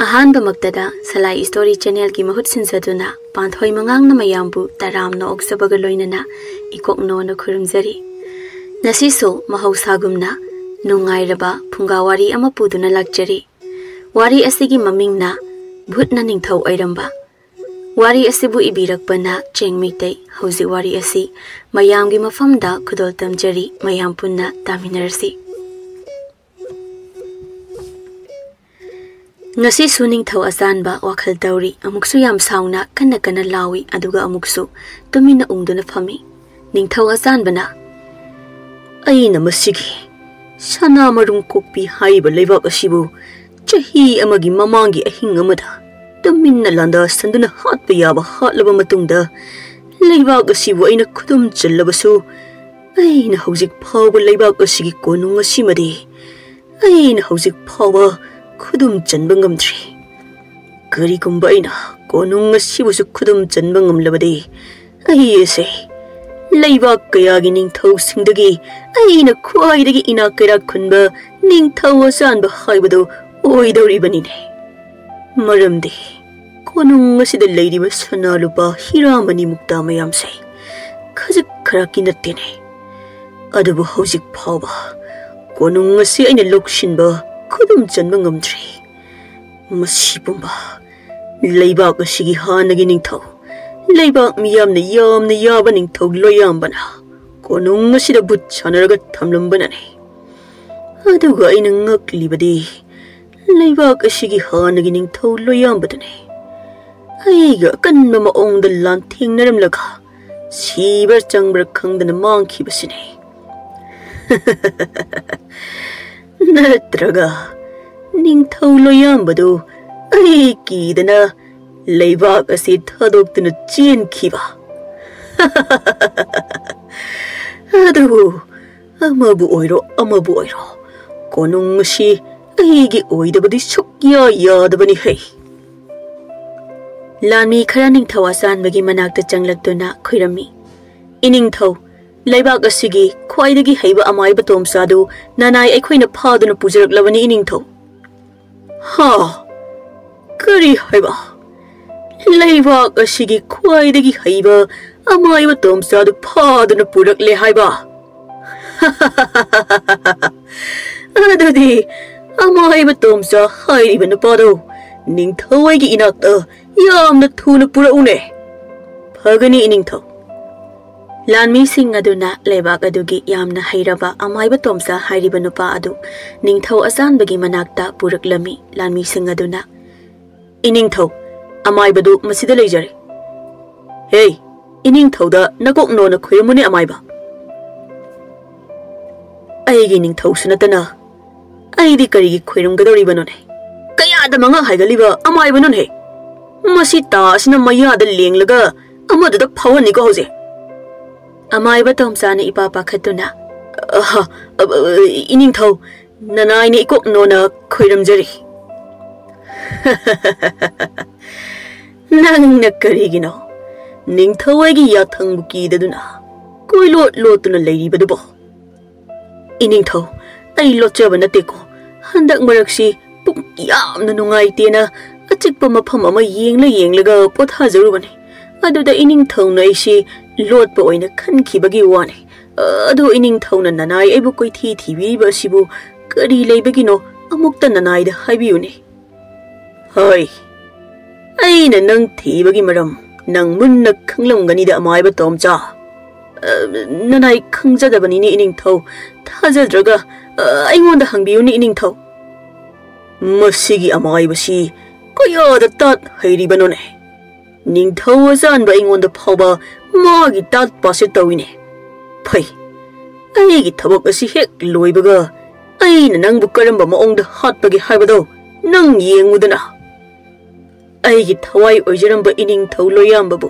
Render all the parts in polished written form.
अहानबमक्तदा सलाई story channel की महूत सिंसदुना पांथोई मंगांग मयामबु तरामना ओक्सबगा लोइनना इकोकनोना खुरुमजरी नसिसो महौसागुमना नुंगाइरबा फुंगा वारी अमा पुदुना लाक्चरी वारी असिगी ममिंगना भूतना निंगथौ ओइरamba वारी असिबु इबिरकपना चेंग मीतै हौजि वारी असि मयामगी मफमदा खुदोल तमजरी मयाम पुन्ना तामिनरसि ngasi su ningthau asanba wakhal tawri amuksu yam sauna kana kana lawi aduga amuksu tumina ungduna phami ningthau asanbana aina masigi sana marum kokpi haiba leibak asibu chahi amagi mamangi ahing amada tumina landa sanduna hatba yaba hatlaba matungda leibak asibu aina khudum challabasu aina hojik phawba leibak asigi konung asimadi aina hojik phawba khudum chanbangam tri kari kumbaina konung asibusu khudum chanbangam labade ai ese leiba kayagi ningthau singdagi aina khwaidagi ina kara khunba ningthau asanba haibado oidori banine maramde konung asida leiriba sana lupa hiramani mukta mayam sai khajik khara kinattene adubu hojik phawba konung asi aina lokshinba khudum chanbangam tri masipumba leibak asigi hanagi ningthau leibak miyamna yaba ningthau loyambana konung asida but chanaraga thamlambana ne aduga aina ngaklibadi leibak asigi hanagi ningthau loyambadane aiga kanma maongda lan thingnaramlaga sibar changbra khangdana mangkhibasine Narrator Ningthou loyambadu ai kidana leibak asi thadoktuna chen khiba adu amabu oiro konung si aigi oidabadi sukya yadabani hai lami khara ningthau asanbagi manakta changlaktuna khoirami iningthau leibak asigi khwaidagi heiba amai batom sadu nanai aikhoina phaduna pujarak iningthau ha kari heiba leibak asigi khwaidagi heiba amai batom sadu phaduna purak le heiba adadi amai batom sa hairiba napado ningthau aigi inakta yamna thuna puraune phagani iningthau Lanmi sing aduna leibak adugi yamna hairaba amaiba tomsa hairiba nupa adu ningthau asanbagi manakta puraklami lanmi sing aduna iningthau amaibadu masida leijare hey iningthau da nakok no na khoyamune amaiba aigi ningthau sunatana aidi karigi khoiramgadori banone kaya da manga haigaliba amaiba non he masi ta asina maya da lenglaga amadu da phawani ko hoje amaiba tomsana ipa pakhatuna iningthau nanai ni ikok nona khoiramjari nang na karigino ningthau agi yathang buki daduna koilot lotuna leiribadu bo iningthau ai lotjaba nateko handak maraksi puk yamna nungai tena achikpa mapham ama yenglaga pothajarubani aduda iningthau na isi Lord pa oina khan khibagi wane adu iningthau na nanai aibu koi thibi ba sibu kari leibagi no amukta nanai da haibiune hoi aina nang thibagi maram nang munna khanglamgani da amai ba tomcha nanai khangjadabani ni iningthau thajadraga aingonda hangbiuni iningthau masigi amai ba si koya da tat hairiba ne ningthau azan ba ingonda phawba magi tat pase tawine phai aigi thabak asi hek loibaga aina nang bu karamba maongda hatpagi haibado nang yengudana aigi thawai oijaramba iningthau loyambabu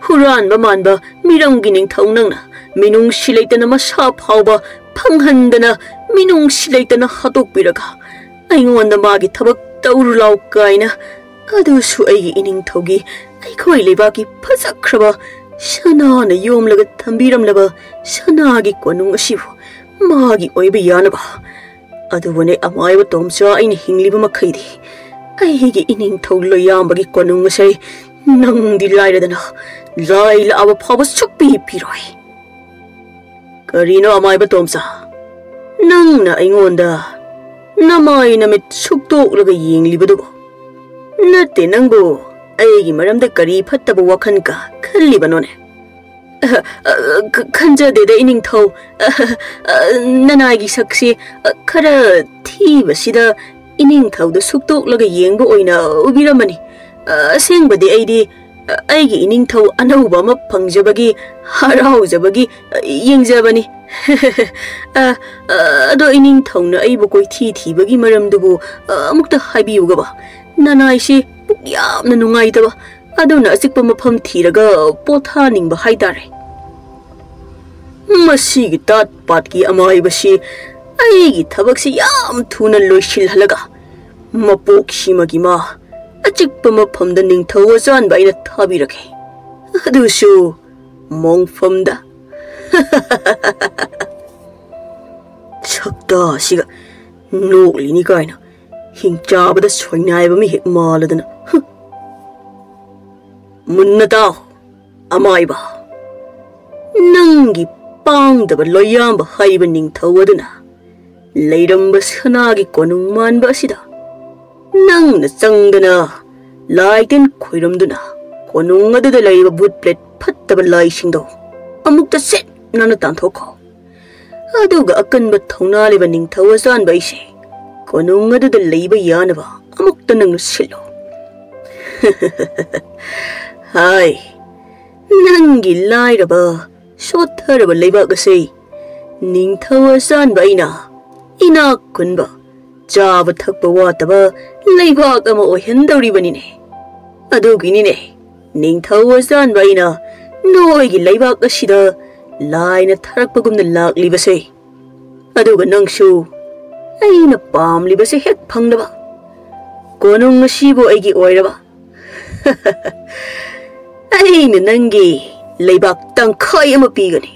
huranba manba miramgi ningthau nangna minung silaitana masa phawba phanghandana minung silaitana hatokpiraga aingonda magi thabak tawrulaw kaina adusu aigi iningthaugi aikhoi leibaki phajak Sana na yomlaga thambiramlaba sanagi konung asibu magi oiba yanaba adubone amaiba tomsa aina hingliba makhaidi ꯑꯩꯒꯤ ꯏꯅꯤꯡꯊꯧ ꯂꯣꯌꯥꯝꯕꯒꯤ ꯀꯣꯅꯨꯡ ꯑꯁꯤ ꯅꯪꯗꯤ ꯂꯥꯏꯔꯗꯅ ꯂꯥꯏ ꯂꯥꯛꯑꯕ ꯐꯥꯎꯕ ꯁꯨꯛꯄꯤ ꯄꯤꯔꯣꯏ ꯀꯔꯤꯅꯣ ꯑꯃꯥꯏꯕ ꯇꯣꯝꯆꯥ ꯅꯪꯅ ꯑꯩꯉꯣꯟꯗ ꯅꯃꯥꯏ ꯅꯃꯤꯠ ꯁꯨꯛꯇꯣꯛꯂꯒ ꯌꯦꯡꯂꯤꯕꯗꯨꯕꯨ ꯅꯠꯇꯦ ꯅꯪꯕꯨ ꯑꯩꯒꯤ ꯃꯔꯝꯗ ꯀꯔꯤ ꯐꯠꯇꯕ ꯋꯥꯈꯟꯀ ꯈꯜꯂꯤꯕꯅꯣꯅꯦ ꯈꯟꯖꯗꯦꯗ ꯏꯅꯤꯡꯊꯧ ꯅꯅꯥꯏꯒꯤ ꯁꯛꯁꯤ ꯈꯔ ꯊꯤꯕꯁꯤꯗ 이닝ꯊꯧꯗ ꯁꯨꯛꯇꯣꯛꯂꯒ ꯌꯦꯡꯕ ꯑꯣꯏꯅ ꯎꯕꯤꯔꯝꯃꯅꯤ ꯑꯁꯦꯡꯕꯗꯤ ꯑꯩꯗꯤ ꯑꯩꯒꯤ 이닝ꯊꯧ ꯑꯅꯧꯕ ꯑꯃ ꯐꯪꯖꯕꯒꯤ ꯍꯔꯥꯎꯖꯕꯒꯤ ꯌꯦꯡꯖꯕꯅꯤ ꯑꯗꯣ 이닝ꯊꯧꯅ ꯑꯩꯕꯨ ꯀꯣꯏꯊꯤ ꯊꯤꯕꯒꯤ ꯃꯔꯝꯗꯨꯕꯨ ꯑꯃꯨꯛꯇ ꯍꯥꯏꯕꯤꯌꯨꯒꯕ ꯅꯅꯥꯏꯁꯤ ꯌꯥꯝꯅ ꯅꯨꯡꯉꯥꯏꯇꯕ ꯑꯗꯨꯅ ꯑꯆꯤꯛꯄ ꯃꯐꯝ ꯊꯤꯔꯒ ꯄꯣꯊꯥꯅꯤꯡꯕ ꯍꯥꯏꯇꯥꯔꯦ ꯃꯁꯤꯒꯤ ꯇꯥꯠ ꯄꯥꯠꯀꯤ ꯑꯃꯥꯏꯕꯁꯤ ꯑꯩꯒꯤ ꯊꯕꯛꯁꯤ ꯌꯥꯝ ꯊꯨꯅ ꯂꯣꯏꯁꯤꯜꯍꯜꯂꯒ ꯃꯄꯣꯛꯁꯤꯃꯒꯤ ꯃꯥ ꯑꯆꯤꯛꯄ ꯃꯐꯝꯗ ꯅꯤꯡꯊꯧ ꯑꯆꯥꯟꯕ ꯑꯩꯅ ꯊꯥꯕꯤꯔꯛꯀꯦ ꯑꯗꯨꯁꯨ ꯃꯣꯡꯐꯝꯗ ꯁꯛꯇꯥꯁꯤꯒ ꯅꯣꯛꯂꯤꯅꯤ ꯀꯥꯏꯅ ꯍꯤꯡꯆꯥꯕꯗ ꯁꯣꯏꯅꯥꯏꯕ ꯃꯤ ꯍꯦꯛ ꯃꯥꯜꯂꯗꯅ ꯃꯨꯟꯅ ꯇꯥꯎ ꯑꯃꯥꯏꯕ ꯅꯪꯒꯤ ꯄꯥꯡꯗꯕ ꯂꯣꯌꯥꯝꯕ ꯍꯥꯏꯕ ꯅꯤꯡꯊꯧ ꯑꯗꯨꯅ ꯂꯩꯔꯝꯕ ꯁꯅꯥꯒꯤ ꯀꯣꯅꯨꯡ ꯃꯥꯟꯕ ꯑꯁꯤꯗ ꯅꯪꯅ ꯆꯪꯗꯅ ꯂꯥꯏꯇꯤꯟ ꯈꯣꯏꯔꯝꯗꯨꯅ ꯀꯣꯅꯨꯡ ꯑꯗꯨꯗ ꯂꯩꯔꯤꯕ ꯚꯨꯠ ꯄ꯭ꯂꯦꯠ ꯐꯠꯇꯕ ꯂꯥꯏꯁꯤꯡꯗꯣ ꯑꯃꯨꯛꯇ ꯁꯦꯠ ꯅꯥꯟꯅ ꯇꯥꯟꯊꯣꯛꯈꯣ ꯑꯗꯨꯒ ꯑꯀꯟꯕ ꯊꯧꯅꯥ ꯂꯩꯕ ꯅꯤꯡꯊꯧ ꯑꯆꯥꯟꯕ ꯑꯩꯁꯦ ꯀꯣꯅꯨꯡ ꯑꯗꯨꯗ ꯂꯩꯕ ꯌꯥꯅꯕ ꯑꯃꯨꯛꯇ ꯅꯪꯅ ꯁꯤꯜꯂꯣ ꯍꯥꯏ ꯅꯪꯒꯤ ꯂꯥꯏꯔꯕ ꯁꯣꯠꯊꯔꯕ ꯂꯩꯕꯥꯛ ꯑꯁꯤ ꯅꯤꯡꯊꯧ ꯑꯆꯥꯟꯕ ꯑꯩꯅ ꯏꯅꯥꯛ ꯈꯨꯟꯕ ꯆꯥꯕ ꯊꯛꯄ ꯋꯥꯠꯇꯕ ꯂꯩꯕꯥꯛ ꯑꯃ ꯑꯣꯏꯍꯟꯗꯧꯔꯤꯕꯅꯤꯅꯦ ꯑꯗꯨꯒꯤꯅꯤꯅꯦ ꯅꯤꯡꯊꯧ ꯑꯆꯥꯟꯕ ꯑꯩꯅ ꯅꯣꯏꯒꯤ ꯂꯩꯕꯥꯛ ꯑꯁꯤꯗ ꯂꯥꯏꯅ ꯊꯥꯔꯛꯄꯒꯨꯝꯅ ꯂꯥꯛꯂꯤꯕꯁꯦ ꯑꯗꯨꯒ ꯅꯪꯁꯨ ꯑꯩꯅ ꯄꯥꯝꯂꯤꯕꯁꯦ ꯍꯦꯛ ꯐꯪꯗꯕ ꯀꯣꯅꯨꯡ ꯑꯁꯤꯕꯨ ꯑꯩꯒꯤ ꯑꯣꯏꯔꯕ ꯑꯩꯅ ꯅꯪꯒꯤ ꯂꯩꯕꯥꯛ ꯇꯪꯈꯥꯏ ꯑꯃ ꯄꯤꯒꯅꯤ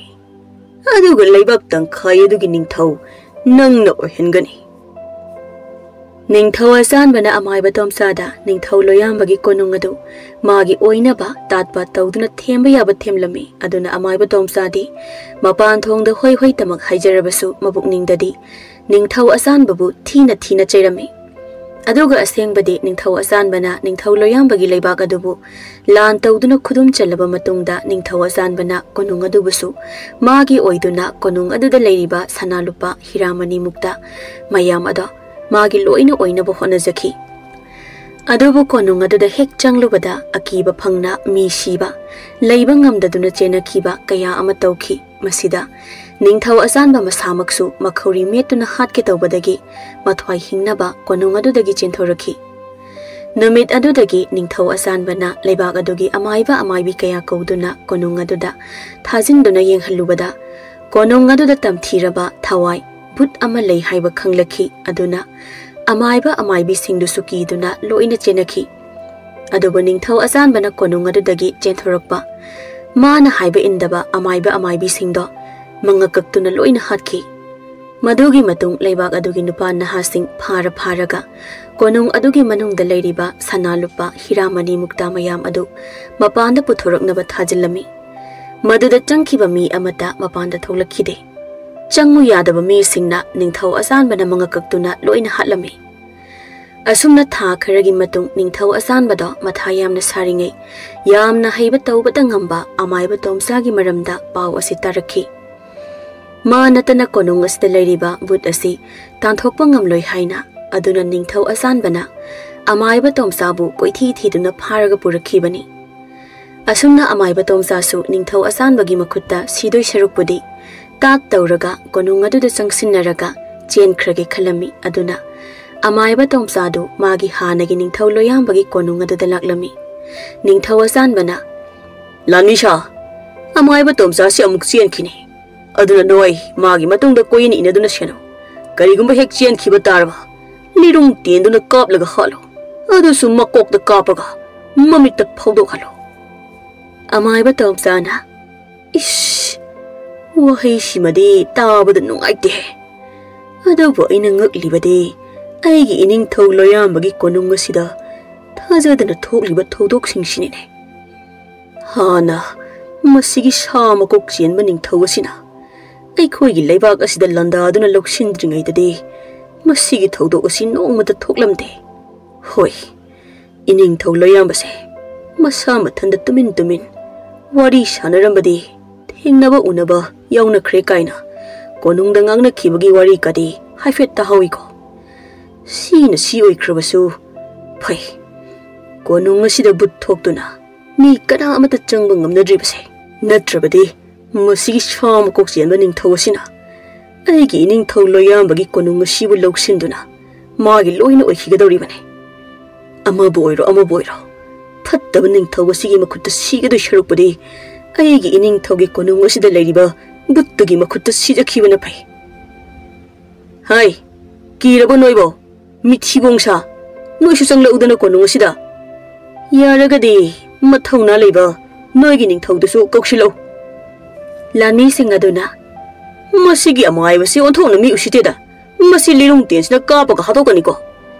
ꯑꯗꯨꯒ ꯂꯩꯕꯥꯛ ꯇꯪꯈꯥꯏ ꯑꯗꯨꯒꯤ ꯅꯤꯡꯊꯧ ꯅꯪꯅ ꯑꯣꯏꯍꯟꯒꯅꯤ ꯅꯤꯡꯊꯧ ꯑꯆꯥꯟꯕꯅ ꯑꯃꯥꯏꯕ ꯇꯣꯝꯆꯥꯗ ꯅꯤꯡꯊꯧ ꯂꯣꯌꯥꯝꯕꯒꯤ ꯀꯣꯅꯨꯡ ꯑꯗꯨ ꯃꯥꯒꯤ ꯑꯣꯏꯅꯕ ꯇꯥꯠꯄ ꯇꯧꯗꯨꯅ ꯊꯦꯝꯕ ꯌꯥꯕ ꯊꯦꯝꯂꯝꯃꯤ ꯑꯗꯨꯅ ꯑꯃꯥꯏꯕ ꯇꯣꯝꯆꯥꯗꯤ ꯃꯄꯥꯟ ꯊꯣꯡꯗ ꯍꯣꯏ ꯍꯣꯏꯇꯃꯛ ꯍꯥꯏꯖꯔꯕꯁꯨ ꯃꯕꯨꯛꯅꯤꯡꯗꯗꯤ ꯅꯤꯡꯊꯧ ꯑꯆꯥꯟꯕꯕꯨ ꯊꯤꯅ ꯊꯤꯅ ꯆꯩꯔꯝꯃꯤ ꯑꯗꯨꯒ ꯑꯁꯦꯡꯕꯗꯤ ꯅꯤꯡꯊꯧ ꯑꯆꯥꯟꯕꯅ ꯅꯤꯡꯊꯧ ꯂꯣꯌꯥꯝꯕꯒꯤ ꯂꯩꯕꯥꯛ ꯑꯗꯨꯕу ꯂꯥꯟ ꯇꯧꯗꯨꯅ ꯈꯨꯗꯨꯝ ꯆꯜꯂꯕ ꯃꯇꯨꯡꯗ ꯅꯤꯡꯊꯧ ꯑꯆꯥꯟꯕꯅ ꯀꯣꯅꯨꯡ ꯑꯗꯨꯕꯨꯁꯨ ꯃꯥꯒꯤ ꯑꯣꯏꯗꯨꯅ ꯀꯣꯅꯨꯡ ꯑꯗꯨꯗ ꯂꯩꯔꯤꯕ ꯁꯅꯥ ꯂꯨꯄꯥ ꯍꯤꯔꯥꯃꯅꯤ ꯃꯨꯛꯇ ꯃꯌꯥꯝ ꯑꯗꯣ ꯃꯥꯒꯤ ꯂꯣꯏꯅ ꯑꯣꯏꯅꯕ ꯍꯣꯠꯅꯖꯈꯤ ꯑꯗꯨꯕꯨ ꯀꯣꯅꯨꯡ ꯑꯗꯨꯗ ꯍꯦꯛ ꯆꯪꯂꯨꯕꯗ ꯑꯀꯤꯕ ꯐꯪꯅ ꯃꯤ ꯁꯤꯕ ꯂꯩꯕ ꯉꯝꯗꯗꯨꯅ ꯆꯦꯟꯅꯈꯤꯕ ꯀꯌꯥ ꯑꯃ ꯇꯧꯈꯤ ꯃꯁꯤꯗ ꯅꯤꯡꯊꯧ ꯑꯆꯥꯟꯕ ꯃꯁꯥꯃꯛꯁꯨ ꯃꯈꯧꯔꯤ ꯃꯦꯠꯇꯨꯅ ꯍꯥꯠꯀꯦ ꯇꯧꯕꯗꯒꯤ ꯃꯊ꯭ꯋꯥꯏ ꯍꯤꯡꯅꯕ ꯀꯣꯅꯨꯡ ꯑꯗꯨꯗꯒꯤ ꯆꯦꯟꯊꯣꯔꯛꯈꯤ ꯅꯨꯃꯤꯠ ꯑꯗꯨꯗꯒꯤ ꯅꯤꯡꯊꯧ ꯑꯆꯥꯟꯕꯅ ꯂꯩꯕꯥꯛ ꯑꯗꯨꯒꯤ ꯑꯃꯥꯏꯕ ꯑꯃꯥꯏꯕꯤ ꯀꯌꯥ ꯀꯧꯗꯨꯅ ꯀꯣꯅꯨꯡ ꯑꯗꯨꯗ ꯊꯥꯖꯤꯟꯗꯨꯅ ꯌꯦꯡꯍꯜꯂꯨꯕꯗ ꯀꯣꯅꯨꯡ ꯑꯗꯨꯗ ꯇꯝꯊꯤꯔꯕ ꯊꯋꯥꯏ ꯚꯨꯠ ꯑꯃ ꯂꯩ ꯍꯥꯏꯕ ꯈꯪꯂꯛꯈꯤ ꯑꯗꯨꯅ ꯑꯃꯥꯏꯕ ꯑꯃꯥꯏꯕꯤꯁꯤꯡꯗꯨꯁꯨ ꯀꯤꯗꯨꯅ ꯂꯣꯏꯅ ꯆꯦꯟꯅꯈꯤ ꯑꯗꯨꯕꯨ ꯅꯤꯡꯊꯧ ꯑꯆꯥꯟꯕꯅ ꯀꯣꯅꯨꯡ ꯑꯗꯨꯗꯒꯤ ꯆꯦꯟꯊꯣꯔꯛꯄ ꯃꯥꯅ ꯍꯥꯏꯕ ꯏꯟꯗꯕ ꯑꯃꯥꯏꯕ ꯑꯃꯥꯏꯕꯤꯁꯤꯡꯗꯣ ꯃꯉꯛ ꯀꯛꯇꯨꯅ ꯂꯣꯏꯅ ꯍꯥꯠꯈꯤ ꯃꯗꯨꯒꯤ ꯃꯇꯨꯡ ꯂꯩꯕꯥꯛ ꯑꯗꯨꯒꯤ ꯅꯨꯄꯥ ꯅꯍꯥꯁꯤꯡ ꯐꯥꯔꯒ ꯀꯣꯅꯨꯡ ꯑꯗꯨꯒꯤ ꯃꯅꯨꯡꯗ ꯂꯩꯔꯤꯕ ꯁꯅꯥ ꯂꯨꯄꯥ ꯍꯤꯔꯥꯃꯅꯤ ꯃꯨꯛꯇ ꯃꯌꯥꯝ ꯑꯗꯨ ꯃꯄꯥꯟꯗ ꯄꯨꯊꯣꯔꯛꯅꯕ ꯊꯥꯖꯤꯜꯂꯝꯃꯤ ꯃꯗꯨꯗ ꯆꯪꯈꯤꯕ ꯃꯤ ꯑꯃꯠꯇ ꯃꯄꯥꯟꯗ ꯊꯣꯛꯂꯛꯈꯤꯗꯦ ꯆꯪꯉꯨ ꯌꯥꯗꯕ ꯃꯤꯁꯤꯡꯅ ꯅꯤꯡꯊꯧ ꯑꯆꯥꯟꯕꯅ ꯃꯉꯛ ꯀꯛꯇꯨꯅ ꯂꯣꯏꯅ ꯍꯥꯠꯂꯝꯃꯤ ꯑꯁꯨꯝꯅ ꯊꯥ ꯈꯔꯒꯤ ꯃꯇꯨꯡ ꯅꯤꯡꯊꯧ ꯑꯆꯥꯟꯕꯗꯣ ꯃꯊꯥ ꯌꯥꯝꯅ ꯁꯥꯔꯤꯉꯩ ꯌꯥꯝꯅ ꯍꯩꯕ ꯇꯧꯕꯗ ꯉꯝꯕ ꯑꯃꯥꯏꯕ ꯇꯣꯝꯆꯥꯒꯤ ꯃꯔꯝꯗ ꯄꯥꯎ ꯑꯁꯤ ꯇꯥꯔꯛꯈꯤ ꯃꯥ ꯅꯠꯇꯅ ꯀꯣꯅꯨꯡ ꯑꯁꯤꯗ ꯂꯩꯔꯤꯕ ꯚꯨꯠ ꯑꯁꯤ ꯇꯥꯟꯊꯣꯛꯄ ꯉꯝꯂꯣꯏ ꯍꯥꯏꯅ ꯑꯗꯨꯅ ꯅꯤꯡꯊꯧ ꯑꯆꯥꯟꯕꯅ ꯑꯃꯥꯏꯕ ꯇꯣꯝꯆꯥꯕꯨ ꯀꯣꯏꯊꯤ ꯊꯤꯗꯨꯅ ꯐꯥꯔꯒ ꯄꯨꯔꯛꯈꯤꯕꯅꯤ ꯑꯁꯨꯝꯅ ꯑꯃꯥꯏꯕ ꯇꯣꯝꯆꯥꯁꯨ ꯅꯤꯡꯊꯧ ꯑꯆꯥꯟꯕꯒꯤ ꯃꯈꯨꯠꯇ ꯁꯤꯗꯣꯏ ꯁꯔꯨꯛꯄꯨꯗꯤ ꯇꯥꯠ ꯇꯧꯔꯒ ꯀꯣꯅꯨꯡ ꯑꯗꯨꯗ ꯆꯪꯁꯤꯟꯅꯔꯒ ꯆꯦꯟꯈ꯭ꯔꯒꯦ ꯈꯜꯂꯝꯃꯤ ꯑꯗꯨꯅ ꯑꯃꯥꯏꯕ ꯇꯣꯝꯆꯥꯗꯨ ꯃꯥꯒꯤ ꯍꯥꯟꯅꯒꯤ ꯅꯤꯡꯊꯧ ꯂꯣꯌꯥꯝꯕꯒꯤ ꯀꯣꯅꯨꯡ ꯑꯗꯨꯗ ꯂꯥꯛꯂꯝꯃꯤ ꯅꯤꯡꯊꯧ ꯑꯆꯥꯟꯕꯅ ꯂꯥꯟꯃꯤꯁꯥ ꯑꯃꯥꯏꯕ ꯇꯣꯝꯆꯥꯁꯤ ꯑꯃꯨꯛ ꯆꯦꯟꯈꯤꯅꯤ ꯑꯗꯨꯅ ꯅꯣꯏ ꯃꯥꯒꯤ ꯃꯇꯨꯡꯗ ꯀꯣꯏꯅ ꯏꯅꯗꯨꯅ ꯁꯦꯟꯅꯧ ꯀꯔꯤꯒꯨꯝꯕ ꯍꯦꯛ ꯆꯦꯟꯈꯤꯕ ꯇꯥꯔꯕ ꯂꯤꯔꯨꯡ ꯇꯦꯟꯗꯨꯅ ꯀꯥꯞꯂꯒ ꯍꯥꯠꯂꯣ ꯑꯗꯨꯁꯨ ꯃꯀꯣꯛꯇ ꯀꯥꯞꯄꯒ ꯃꯃꯤꯠꯇ ꯐꯧꯗꯣꯛꯍꯜꯂꯣ ꯑꯃꯥꯏꯕ ꯇꯣꯝꯆꯥꯅ ꯏꯁ ꯋꯥꯍꯩꯁꯤꯃꯗꯤ ꯇꯥꯕꯗ ꯅꯨꯡꯉꯥꯏꯇꯦ ꯑꯗꯨꯕꯨ ꯑꯩꯅ ꯉꯛꯂꯤꯕꯗꯤ ꯑꯩꯒꯤ ꯏꯅꯤꯡꯊꯧ ꯂꯣꯌꯥꯝꯕꯒꯤ ꯀꯣꯅꯨꯡ ꯑꯁꯤꯗ ꯊꯥꯖꯗꯅ ꯊꯣꯛꯂꯤꯕ ꯊꯧꯗꯣꯛꯁꯤꯡꯁꯤꯅꯤꯅꯦ꯫ ꯍꯥꯟꯅ ꯃꯁꯤꯒꯤ ꯁꯥ ꯃꯀꯣꯛ ꯆꯦꯟꯕ ꯅꯤꯡꯊꯧ ꯑꯁꯤꯅ ꯑꯩꯈꯣꯏꯒꯤ ꯂꯩꯕꯥꯛ ꯑꯁꯤꯗ ꯂꯥꯟꯗꯥꯗꯨꯅ ꯂꯧꯁꯤꯟꯗ꯭ꯔꯤꯉꯩꯗꯗꯤ ꯃꯁꯤꯒꯤ ꯊꯧꯗꯣꯛ ꯑꯁꯤ ꯅꯣꯡꯃꯇ ꯊꯣꯛꯂꯝꯗꯦ꯫ ꯍꯣꯏ, ꯏꯅꯤꯡꯊꯧ ꯂꯣꯌꯥꯝꯕꯁꯦ ꯃꯁꯥ ꯃꯊꯟꯗ ꯇꯨꯃꯤꯟ ꯇꯨꯃꯤꯟ ꯋꯥꯔꯤ ꯁꯥꯟꯅꯔꯝꯕꯗꯤ ꯊꯦꯡꯅꯕ ꯎꯅꯕ ꯌꯥꯎꯅꯈ꯭ꯔꯦ ꯀꯥꯏꯅ ꯀꯣꯅꯨꯡꯗ ꯉꯥꯡꯅꯈꯤꯕꯒꯤ ꯋꯥꯔꯤ ꯀꯗꯤ ꯍꯥꯏꯐꯦꯠ ꯇꯥꯍꯧꯏꯀꯣ꯫ ꯁꯤꯅ ꯁꯤ ꯑꯣꯏꯈ꯭ꯔꯕꯁꯨ ꯐꯩ, ꯀꯣꯅꯨꯡ ꯑꯁꯤꯗ ꯕꯨꯠ ꯊꯣꯛꯇꯨꯅ ꯃꯤ ꯀꯅꯥ ꯑꯃꯠꯇ ꯆꯪꯕ ꯉꯝꯅꯗ꯭ꯔꯤꯕꯁꯦ꯫ ꯅꯠꯇ꯭ꯔꯕꯗꯤ ꯃꯁꯤꯒꯤ ꯁꯥ ꯃꯀꯣꯛ ꯆꯦꯟꯕ ꯅꯤꯡꯊꯧ ꯑꯁꯤꯅ ꯑꯩꯒꯤ ꯏꯅꯤꯡꯊꯧ ꯂꯣꯌꯥꯝꯕꯒꯤ ꯀꯣꯅꯨꯡ ꯑꯁꯤꯕꯨ ꯂꯧꯁꯤꯟꯗꯨꯅ ꯃꯥꯒꯤ ꯂꯣꯏꯅ ꯑꯣꯏꯈꯤꯒꯗꯧꯔꯤꯕꯅꯤ꯫ ꯑꯃꯕꯨ ꯑꯣꯏꯔꯣ ꯐꯠꯇꯕ ꯅꯤꯡꯊꯧ ꯑꯁꯤꯒꯤ ꯃꯈꯨꯠꯇ ꯁꯤꯒꯗꯣꯏ ꯁꯔꯨꯛꯄꯨꯗꯤ ꯑꯩꯒꯤ ꯏꯅꯤꯡꯊꯧꯒꯤ ꯀꯣꯅꯨꯡ ꯑꯁꯤꯗ ꯂꯩꯔꯤꯕ ꯕꯨꯠꯇꯨꯒꯤ ꯃꯈꯨꯠꯇ ꯁꯤꯖꯈꯤꯕꯅ ꯐꯩ꯫ ꯍꯥꯏ, ꯀꯤꯔꯕꯣ ꯅꯣꯏꯕꯣ? ꯃꯤꯊꯤꯕꯣꯡꯁꯥ, ꯅꯣꯏꯁꯨ ꯆꯪꯂꯛꯎꯗꯅ ꯀꯣꯅꯨꯡ ꯑꯁꯤꯗ꯫ ꯌꯥꯔꯒꯗꯤ ꯃꯊꯧꯅꯥ ꯂꯩꯕ ꯅꯣꯏꯒꯤ ꯅꯤꯡꯊꯧꯗꯨꯁꯨ ꯀꯧꯁꯤꯜꯂꯧ꯫ ꯂꯥꯟꯃꯤꯁꯤꯡ ꯑꯗꯨꯅ ꯃꯁꯤꯒꯤ ꯑꯃꯥꯏꯕꯁꯤ ꯑꯣꯟꯊꯣꯛꯅ ꯃꯤ ꯎꯁꯤꯠꯇꯦꯗ, ꯃꯁꯤ ꯂꯤꯔꯨꯡ ꯇꯦꯟꯁꯤꯅ ꯀꯥꯞꯄꯒ ꯍꯥꯠꯇꯣꯛꯀꯅꯤꯀꯣ꯫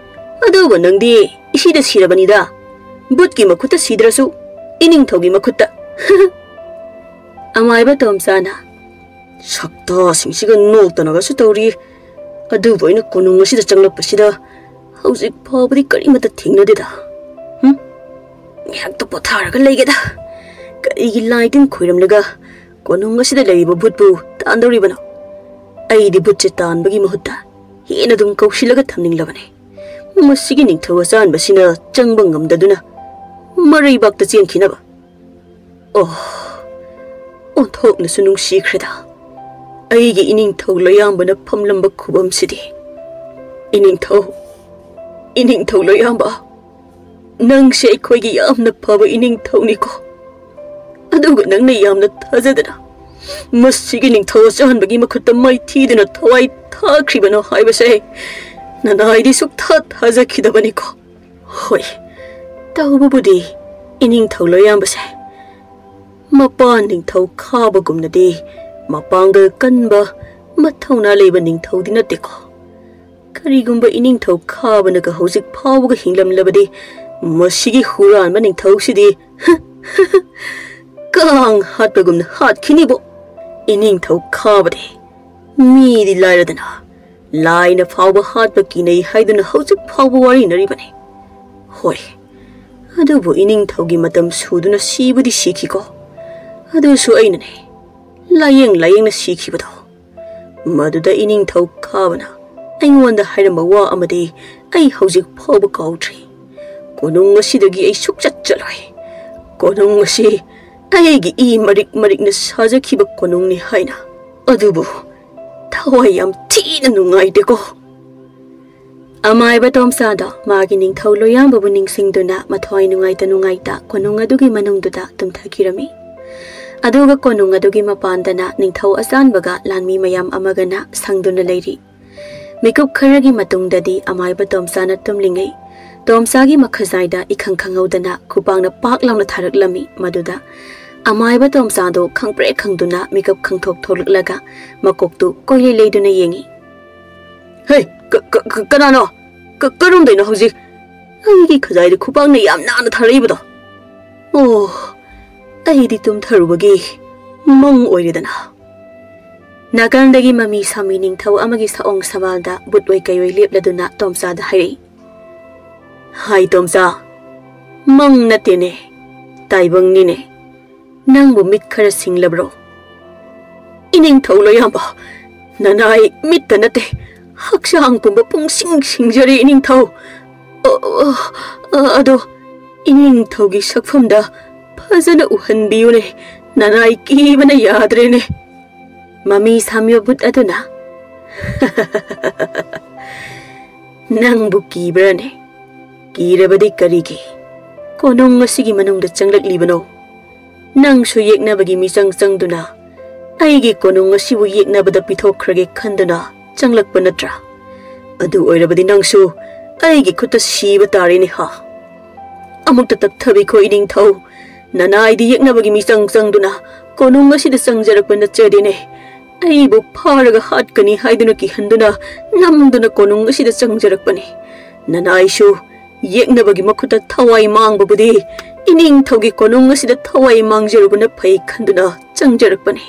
ꯑꯗꯨꯕꯨ ꯅꯪꯗꯤ ꯏꯁꯤꯗ ꯁꯤꯔꯕꯅꯤꯗ, ꯕꯨꯠꯀꯤ ꯃꯈꯨꯠꯇ ꯁꯤꯗ꯭ꯔꯁꯨ ꯏꯅꯤꯡꯊꯧꯒꯤ ꯃꯈꯨꯠꯇ꯫ ꯑꯃꯥꯏꯕ ꯇꯣꯝꯆꯥꯅ ꯁꯛꯇꯥꯁꯤꯡꯁꯤꯒ ꯅꯣꯛꯇꯅꯒꯁꯨ ꯇꯧꯔꯤ, ꯑꯗꯨꯕꯨ ꯑꯩꯅ ꯀꯣꯅꯨꯡ ꯑꯁꯤꯗ ꯆꯪꯂꯛꯄꯁꯤꯗ ꯍꯧꯖꯤꯛ ꯐꯥꯎꯕꯗꯤ ꯀꯔꯤꯃꯠꯇ ꯊꯦꯡꯅꯗꯦꯗ꯫ ꯉꯥꯏꯍꯥꯛꯇ ꯄꯣꯊꯥꯔꯒ ꯂꯩꯒꯦꯗ꯫ ꯀꯔꯤꯒꯤ ꯂꯥꯏ ꯇꯤꯟ ꯈꯣꯏꯔꯝꯂꯒ ꯀꯣꯅꯨꯡ ꯑꯁꯤꯗ ꯂꯩꯔꯤꯕ ꯚꯨꯠꯄꯨ ꯇꯥꯟꯗꯧꯔꯤꯕꯅꯣ? ꯑꯩꯗꯤ ꯚꯨꯠꯁꯦ ꯇꯥꯟꯕꯒꯤ ꯃꯍꯨꯠꯇ ꯍꯦꯟꯅ ꯑꯗꯨꯝ ꯀꯧꯁꯤꯜꯂꯒ ꯊꯝꯅꯤꯡꯂꯕꯅꯤ꯫ ꯃꯁꯤꯒꯤ ꯅꯤꯡꯊꯧ ꯑꯆꯥꯟꯕꯁꯤꯅ ꯆꯪꯕ ꯉꯝꯗꯗꯨꯅ ꯃꯔꯩꯕꯥꯛꯇ ꯆꯦꯟꯈꯤꯅꯕ꯫ ꯑꯣ, ꯑꯣꯟꯊꯣꯛꯅꯁꯨ ꯅꯨꯡꯁꯤꯈ꯭ꯔꯦꯗ ꯑꯩꯒꯤ ꯏꯅꯤꯡꯊꯧ ꯂꯣꯌꯥꯝꯕꯅ ꯐꯝꯂꯝꯕ ꯈꯨꯕꯝꯁꯤꯗꯤ꯫ ꯏꯅꯤꯡꯊꯧ ꯂꯣꯌꯥꯝꯕ, ꯅꯪꯁꯦ ꯑꯩꯈꯣꯏꯒꯤ ꯌꯥꯝꯅ ꯐꯕ ꯏꯅꯤꯡꯊꯧꯅꯤꯀꯣ꯫ ꯑꯗꯨꯒ ꯅꯪꯅ ꯌꯥꯝꯅ ꯊꯥꯖꯗꯅ ꯃꯁꯤꯒꯤ ꯅꯤꯡꯊꯧ ꯑꯆꯥꯟꯕꯒꯤ ꯃꯈꯨꯠꯇ ꯃꯥꯏꯊꯤꯗꯨꯅ ꯊꯋꯥꯏ ꯊꯥꯈ꯭ꯔꯤꯕꯅꯣ ꯍꯥꯏꯕꯁꯦ ꯅꯅꯥꯏꯗꯤ ꯁꯨꯛꯊꯥ ꯊꯥꯖꯈꯤꯗꯕꯅꯤꯀꯣ꯫ ꯍꯣꯏ, ꯇꯧꯕꯕꯨꯗꯤ ꯏꯅꯤꯡꯊꯧ ꯂꯣꯌꯥꯝꯕꯁꯦ ꯃꯄꯥꯟ ꯅꯤꯡꯊꯧ ꯈꯥꯕꯒꯨꯝꯅꯗꯤ ꯃꯄꯥꯡꯒꯜ ꯀꯟꯕ ꯃꯊꯧꯅꯥ ꯂꯩꯕ ꯅꯤꯡꯊꯧꯗꯤ ꯅꯠꯇꯦꯀꯣ꯫ ꯀꯔꯤꯒꯨꯝꯕ ꯏꯅꯤꯡꯊꯧ ꯈꯥꯕꯅꯒ ꯍꯧꯖꯤꯛ ꯐꯥꯎꯕꯒ ꯍꯤꯡꯂꯝꯂꯕꯗꯤ ꯃꯁꯤꯒꯤ ꯍꯨꯔꯥꯟꯕ ꯅꯤꯡꯊꯧꯁꯤꯗꯤ ꯀꯥꯡ ꯍꯥꯠꯄꯒꯨꯝꯅ ꯍꯥꯠꯈꯤꯅꯤꯕꯣ꯫ ꯏꯅꯤꯡꯊꯧ ꯈꯥꯕꯗꯤ ꯃꯤꯗꯤ ꯂꯥꯏꯔꯗꯅ ꯂꯥꯏꯅ ꯐꯥꯎꯕ ꯍꯥꯠꯄ ꯀꯤꯅꯩ ꯍꯥꯏꯗꯨꯅ ꯍꯧꯖꯤꯛ ꯐꯥꯎꯕ ꯋꯥꯔꯤꯅꯔꯤꯕꯅꯤ꯫ ꯍꯣꯏ, ꯑꯗꯨꯕꯨ ꯏꯅꯤꯡꯊꯧꯒꯤ ꯃꯇꯝ ꯁꯨꯗꯨꯅ ꯁꯤꯕꯨꯗꯤ ꯁꯤꯈꯤꯀꯣ, ꯑꯗꯨꯁꯨ ꯑꯩꯅꯅꯦ ꯂꯥꯌꯦꯡꯅ ꯁꯤꯈꯤꯕꯗꯣ꯫ ꯃꯗꯨꯗ ꯏꯅꯤꯡꯊꯧ ꯈꯥꯕꯅ ꯑꯩꯉꯣꯟꯗ ꯍꯥꯏꯔꯝꯕ ꯋꯥ ꯑꯃꯗꯤ ꯑꯩ ꯍꯧꯖꯤꯛ ꯐꯥꯎꯕ ꯀꯥꯎꯗ꯭ꯔꯤ꯫ ꯀꯣꯅꯨꯡ ꯑꯁꯤꯗꯒꯤ ꯑꯩ ꯁꯨꯛꯆꯠ ꯆꯠꯂꯣꯏ꯫ ꯀꯣꯅꯨꯡ ꯑꯁꯤ ꯑꯩꯒꯤ ꯏ ꯃꯔꯤꯛ ꯃꯔꯤꯛꯅ ꯁꯥꯖꯈꯤꯕ ꯀꯣꯅꯨꯡꯅꯤ ꯍꯥꯏꯅ꯫ ꯑꯗꯨꯕꯨ ꯊꯋꯥꯏ ꯌꯥꯝ ꯊꯤꯅ ꯅꯨꯡꯉꯥꯏꯇꯦꯀꯣ꯫ ꯑꯃꯥꯏꯕ ꯇꯣꯝꯆꯥꯗꯣ ꯃꯥꯒꯤ ꯅꯤꯡꯊꯧ ꯂꯣꯌꯥꯝꯕꯕꯨ ꯅꯤꯡꯁꯤꯡꯗꯨꯅ ꯃꯊꯋꯥꯏ ꯅꯨꯡꯉꯥꯏꯇ ꯀꯣꯅꯨꯡ ꯑꯗꯨꯒꯤ ꯃꯅꯨꯡꯗꯨꯗ ꯇꯨꯝꯊꯈꯤꯔꯝꯃꯤ꯫ ꯑꯗꯨꯒ ꯀꯣꯅꯨꯡ ꯑꯗꯨꯒꯤ ꯃꯄꯥꯟꯗꯅ ꯅꯤꯡꯊꯧ ꯑꯆꯥꯟꯕꯒ ꯂꯥꯟꯃꯤ ꯃꯌꯥꯝ ꯑꯃꯒꯅ ꯁꯪꯗꯨꯅ ꯂꯩꯔꯤ꯫ ꯃꯤꯀꯨꯞ ꯈꯔꯒꯤ ꯃꯇꯨꯡꯗꯗꯤ ꯑꯃꯥꯏꯕ ꯇꯣꯝꯆꯥꯅ ꯇꯨꯝꯂꯤꯉꯩ ꯇꯣꯝꯆꯥꯒꯤ ꯃꯈꯖꯥꯏꯗ ꯏꯈꯪ ꯈꯪꯍꯧꯗꯅ ꯈꯨꯄꯥꯡꯅ ꯄꯥꯛ ꯂꯥꯎꯅ ꯊꯥꯔꯛꯂꯝꯃꯤ꯫ ꯃꯗꯨꯗ ꯑꯃꯥꯏꯕ ꯇꯣꯝꯆꯥꯗꯣ ꯈꯪꯄ꯭ꯔꯦꯛ ꯈꯪꯗꯨꯅ ꯃꯤꯀꯞ ꯈꯪꯊꯣꯛ ꯊꯣꯛꯂꯛꯂꯒ ꯃꯀꯣꯛꯇꯨ ꯀꯣꯏꯂꯩ ꯂꯩꯗꯨꯅ ꯌꯦꯡꯉꯤ꯫ ꯍꯦ, ꯀꯅꯥꯅꯣ? ꯀꯔꯣꯝꯗꯩꯅꯣ ꯍꯧꯖꯤꯛ ꯑꯩꯒꯤ ꯈꯖꯥꯏꯗ ꯈꯨꯄꯥꯡꯅ ꯌꯥꯝ ꯅꯥꯟꯅ ꯊꯥꯔꯛꯏꯕꯗꯣ? ꯑꯣ, ꯑꯩꯗꯤ ꯇꯨꯝꯊꯔꯨꯕꯒꯤ ꯃꯪ ꯑꯣꯏꯔꯦꯗꯅ꯫ ꯅꯥꯀꯜꯗꯒꯤ ꯃꯃꯤ ꯁꯥꯃꯤ ꯅꯤꯡꯊꯧ ꯑꯃꯒꯤ ꯁꯑꯣꯡ ꯁꯋꯥꯜꯗ ꯕꯨꯠꯑꯣꯏ ꯀꯩꯑꯣꯏ ꯂꯦꯞꯂꯗꯨꯅ ꯇꯣꯝꯆꯥꯗ ꯍꯥꯏꯔꯛꯏ꯫ ꯍꯥꯏ ꯇꯣꯝꯆꯥ, ꯃꯪ ꯅꯠꯇꯦꯅꯦ, ꯇꯥꯏꯕꯪꯅꯤꯅꯦ꯫ ꯅꯪꯕꯨ ꯃꯤꯠ ꯈꯔ ꯁꯤꯡꯂꯕ꯭ꯔꯣ? ꯏꯅꯤꯡꯊꯧ ꯂꯣꯌꯥꯝꯕ, ꯅꯅꯥꯏ ꯃꯤꯠꯇ ꯅꯠꯇꯦ ꯍꯛꯆꯥꯡ ꯄꯨꯝꯕ ꯄꯨꯡꯁꯤꯡ ꯁꯤꯡꯖꯔꯦ ꯏꯅꯤꯡꯊꯧ꯫ ꯑꯗꯣ ꯏꯅꯤꯡꯊꯧꯒꯤ ꯁꯛꯐꯝꯗ ꯐꯖꯅ ꯎꯍꯟꯕꯤꯌꯨꯅꯦ, ꯅꯅꯥꯏ ꯀꯤꯕꯅ ꯌꯥꯗ꯭ꯔꯦꯅꯦ꯫ ꯃꯃꯤ ꯁꯥꯝꯌꯣ ꯕꯨꯠ ꯑꯗꯨꯅ ꯅꯪꯕꯨ ꯀꯤꯕ꯭ꯔꯥꯅꯦ? ꯀꯤꯔꯕꯗꯤ ꯀꯔꯤꯒꯤ ꯀꯣꯅꯨꯡ ꯑꯁꯤꯒꯤ ꯃꯅꯨꯡꯗ ꯆꯪꯂꯛꯂꯤꯕꯅꯣ? ꯅꯪꯁꯨ ꯌꯦꯛꯅꯕꯒꯤ ꯃꯤꯆꯪ ꯆꯪꯗꯨꯅ ꯑꯩꯒꯤ ꯀꯣꯅꯨꯡ ꯑꯁꯤꯕꯨ ꯌꯦꯛꯅꯕꯗ ꯄꯤꯊꯣꯛꯈ꯭ꯔꯒꯦ ꯈꯟꯗꯨꯅ ꯆꯪꯂꯛꯄ ꯅꯠꯇ꯭ꯔꯥ? ꯑꯗꯨ ꯑꯣꯏꯔꯕꯗꯤ ꯅꯪꯁꯨ ꯑꯩꯒꯤ ꯈꯨꯠꯇ ꯁꯤꯕ ꯇꯥꯔꯦꯅꯦ ꯍꯥ? ꯑꯃꯨꯛꯇ ꯇꯞꯊꯕꯤꯈꯣ ꯏꯅꯤꯡꯊꯧ, ꯅꯅꯥꯏꯗꯤ ꯌꯦꯛꯅꯕꯒꯤ ꯃꯤꯆꯪ ꯆꯪꯗꯨꯅ ꯀꯣꯅꯨꯡ ꯑꯁꯤꯗ ꯆꯪꯖꯔꯛꯄ ꯅꯠꯆꯗꯦꯅꯦ꯫ ꯑꯩꯕꯨ ꯐꯥꯔꯒ ꯍꯥꯠꯀꯅꯤ ꯍꯥꯏꯗꯨꯅ ꯀꯤꯍꯟꯗꯨꯅ ꯅꯝꯗꯨꯅ ꯀꯣꯅꯨꯡ ꯑꯁꯤꯗ ꯆꯪꯖꯔꯛꯄꯅꯤ ꯅꯅꯥꯏꯁꯨ ꯌꯦꯛꯅꯕꯒꯤ ꯃꯈꯨꯠꯇ ꯊꯋꯥꯏ ꯃꯥꯡꯕꯕꯨꯗꯤ ꯏꯅꯤꯡꯊꯧꯒꯤ ꯀꯣꯅꯨꯡ ꯑꯁꯤꯗ ꯊꯋꯥꯏ ꯃꯥꯡꯖꯔꯨꯕꯅ ꯐꯩ ꯈꯟꯗꯨꯅ ꯆꯪꯖꯔꯛꯄꯅꯤ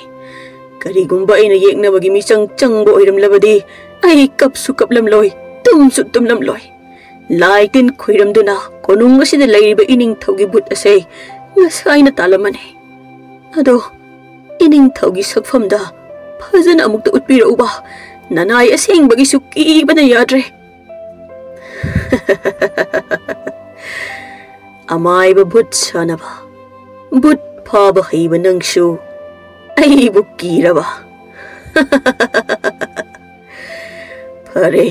ꯀꯔꯤꯒꯨꯝꯕ ꯑꯩꯅ ꯌꯦꯛꯅꯕꯒꯤ ꯃꯤꯆꯪ ꯆꯪꯕ ꯑꯣꯏꯔꯝꯂꯕꯗꯤ ꯑꯩ ꯀꯞꯁꯨ ꯀꯞꯂꯝꯂꯣꯏ ꯇꯨꯝꯁꯨ ꯇꯨꯝꯂꯝꯂꯣꯏ ꯂꯥꯏ ꯇꯤꯟ ꯈꯣꯏꯔꯝꯗꯨꯅ ꯀꯣꯅꯨꯡ ꯑꯁꯤꯗ ꯂꯩꯔꯤꯕ ꯏꯅꯤꯡꯊꯧꯒꯤ ꯕꯨꯠ ꯑꯁꯦ ꯉꯁꯥꯏꯅ ꯇꯥꯜꯂꯝꯃꯅꯤ ꯑꯗꯣ 이닝ꯊꯧꯒꯤ ꯁꯛꯐꯝꯗ ꯐꯖꯅ ꯑꯃꯨꯛꯇ ꯎꯠꯄꯤꯔꯛꯎꯕ ꯅꯅꯥꯏ ꯑꯁꯦꯡꯕꯒꯤꯁꯨ ꯀꯤꯕꯅ ꯌꯥꯗ꯭ꯔꯦ ꯑꯃꯥꯏꯕ ꯚꯨꯠ ꯁꯥꯅꯕ ꯚꯨꯠ ꯐꯥꯕ ꯍꯩꯕ ꯅꯪꯁꯨ ꯑꯩꯕꯨ ꯀꯤꯔꯕ ꯐꯔꯦ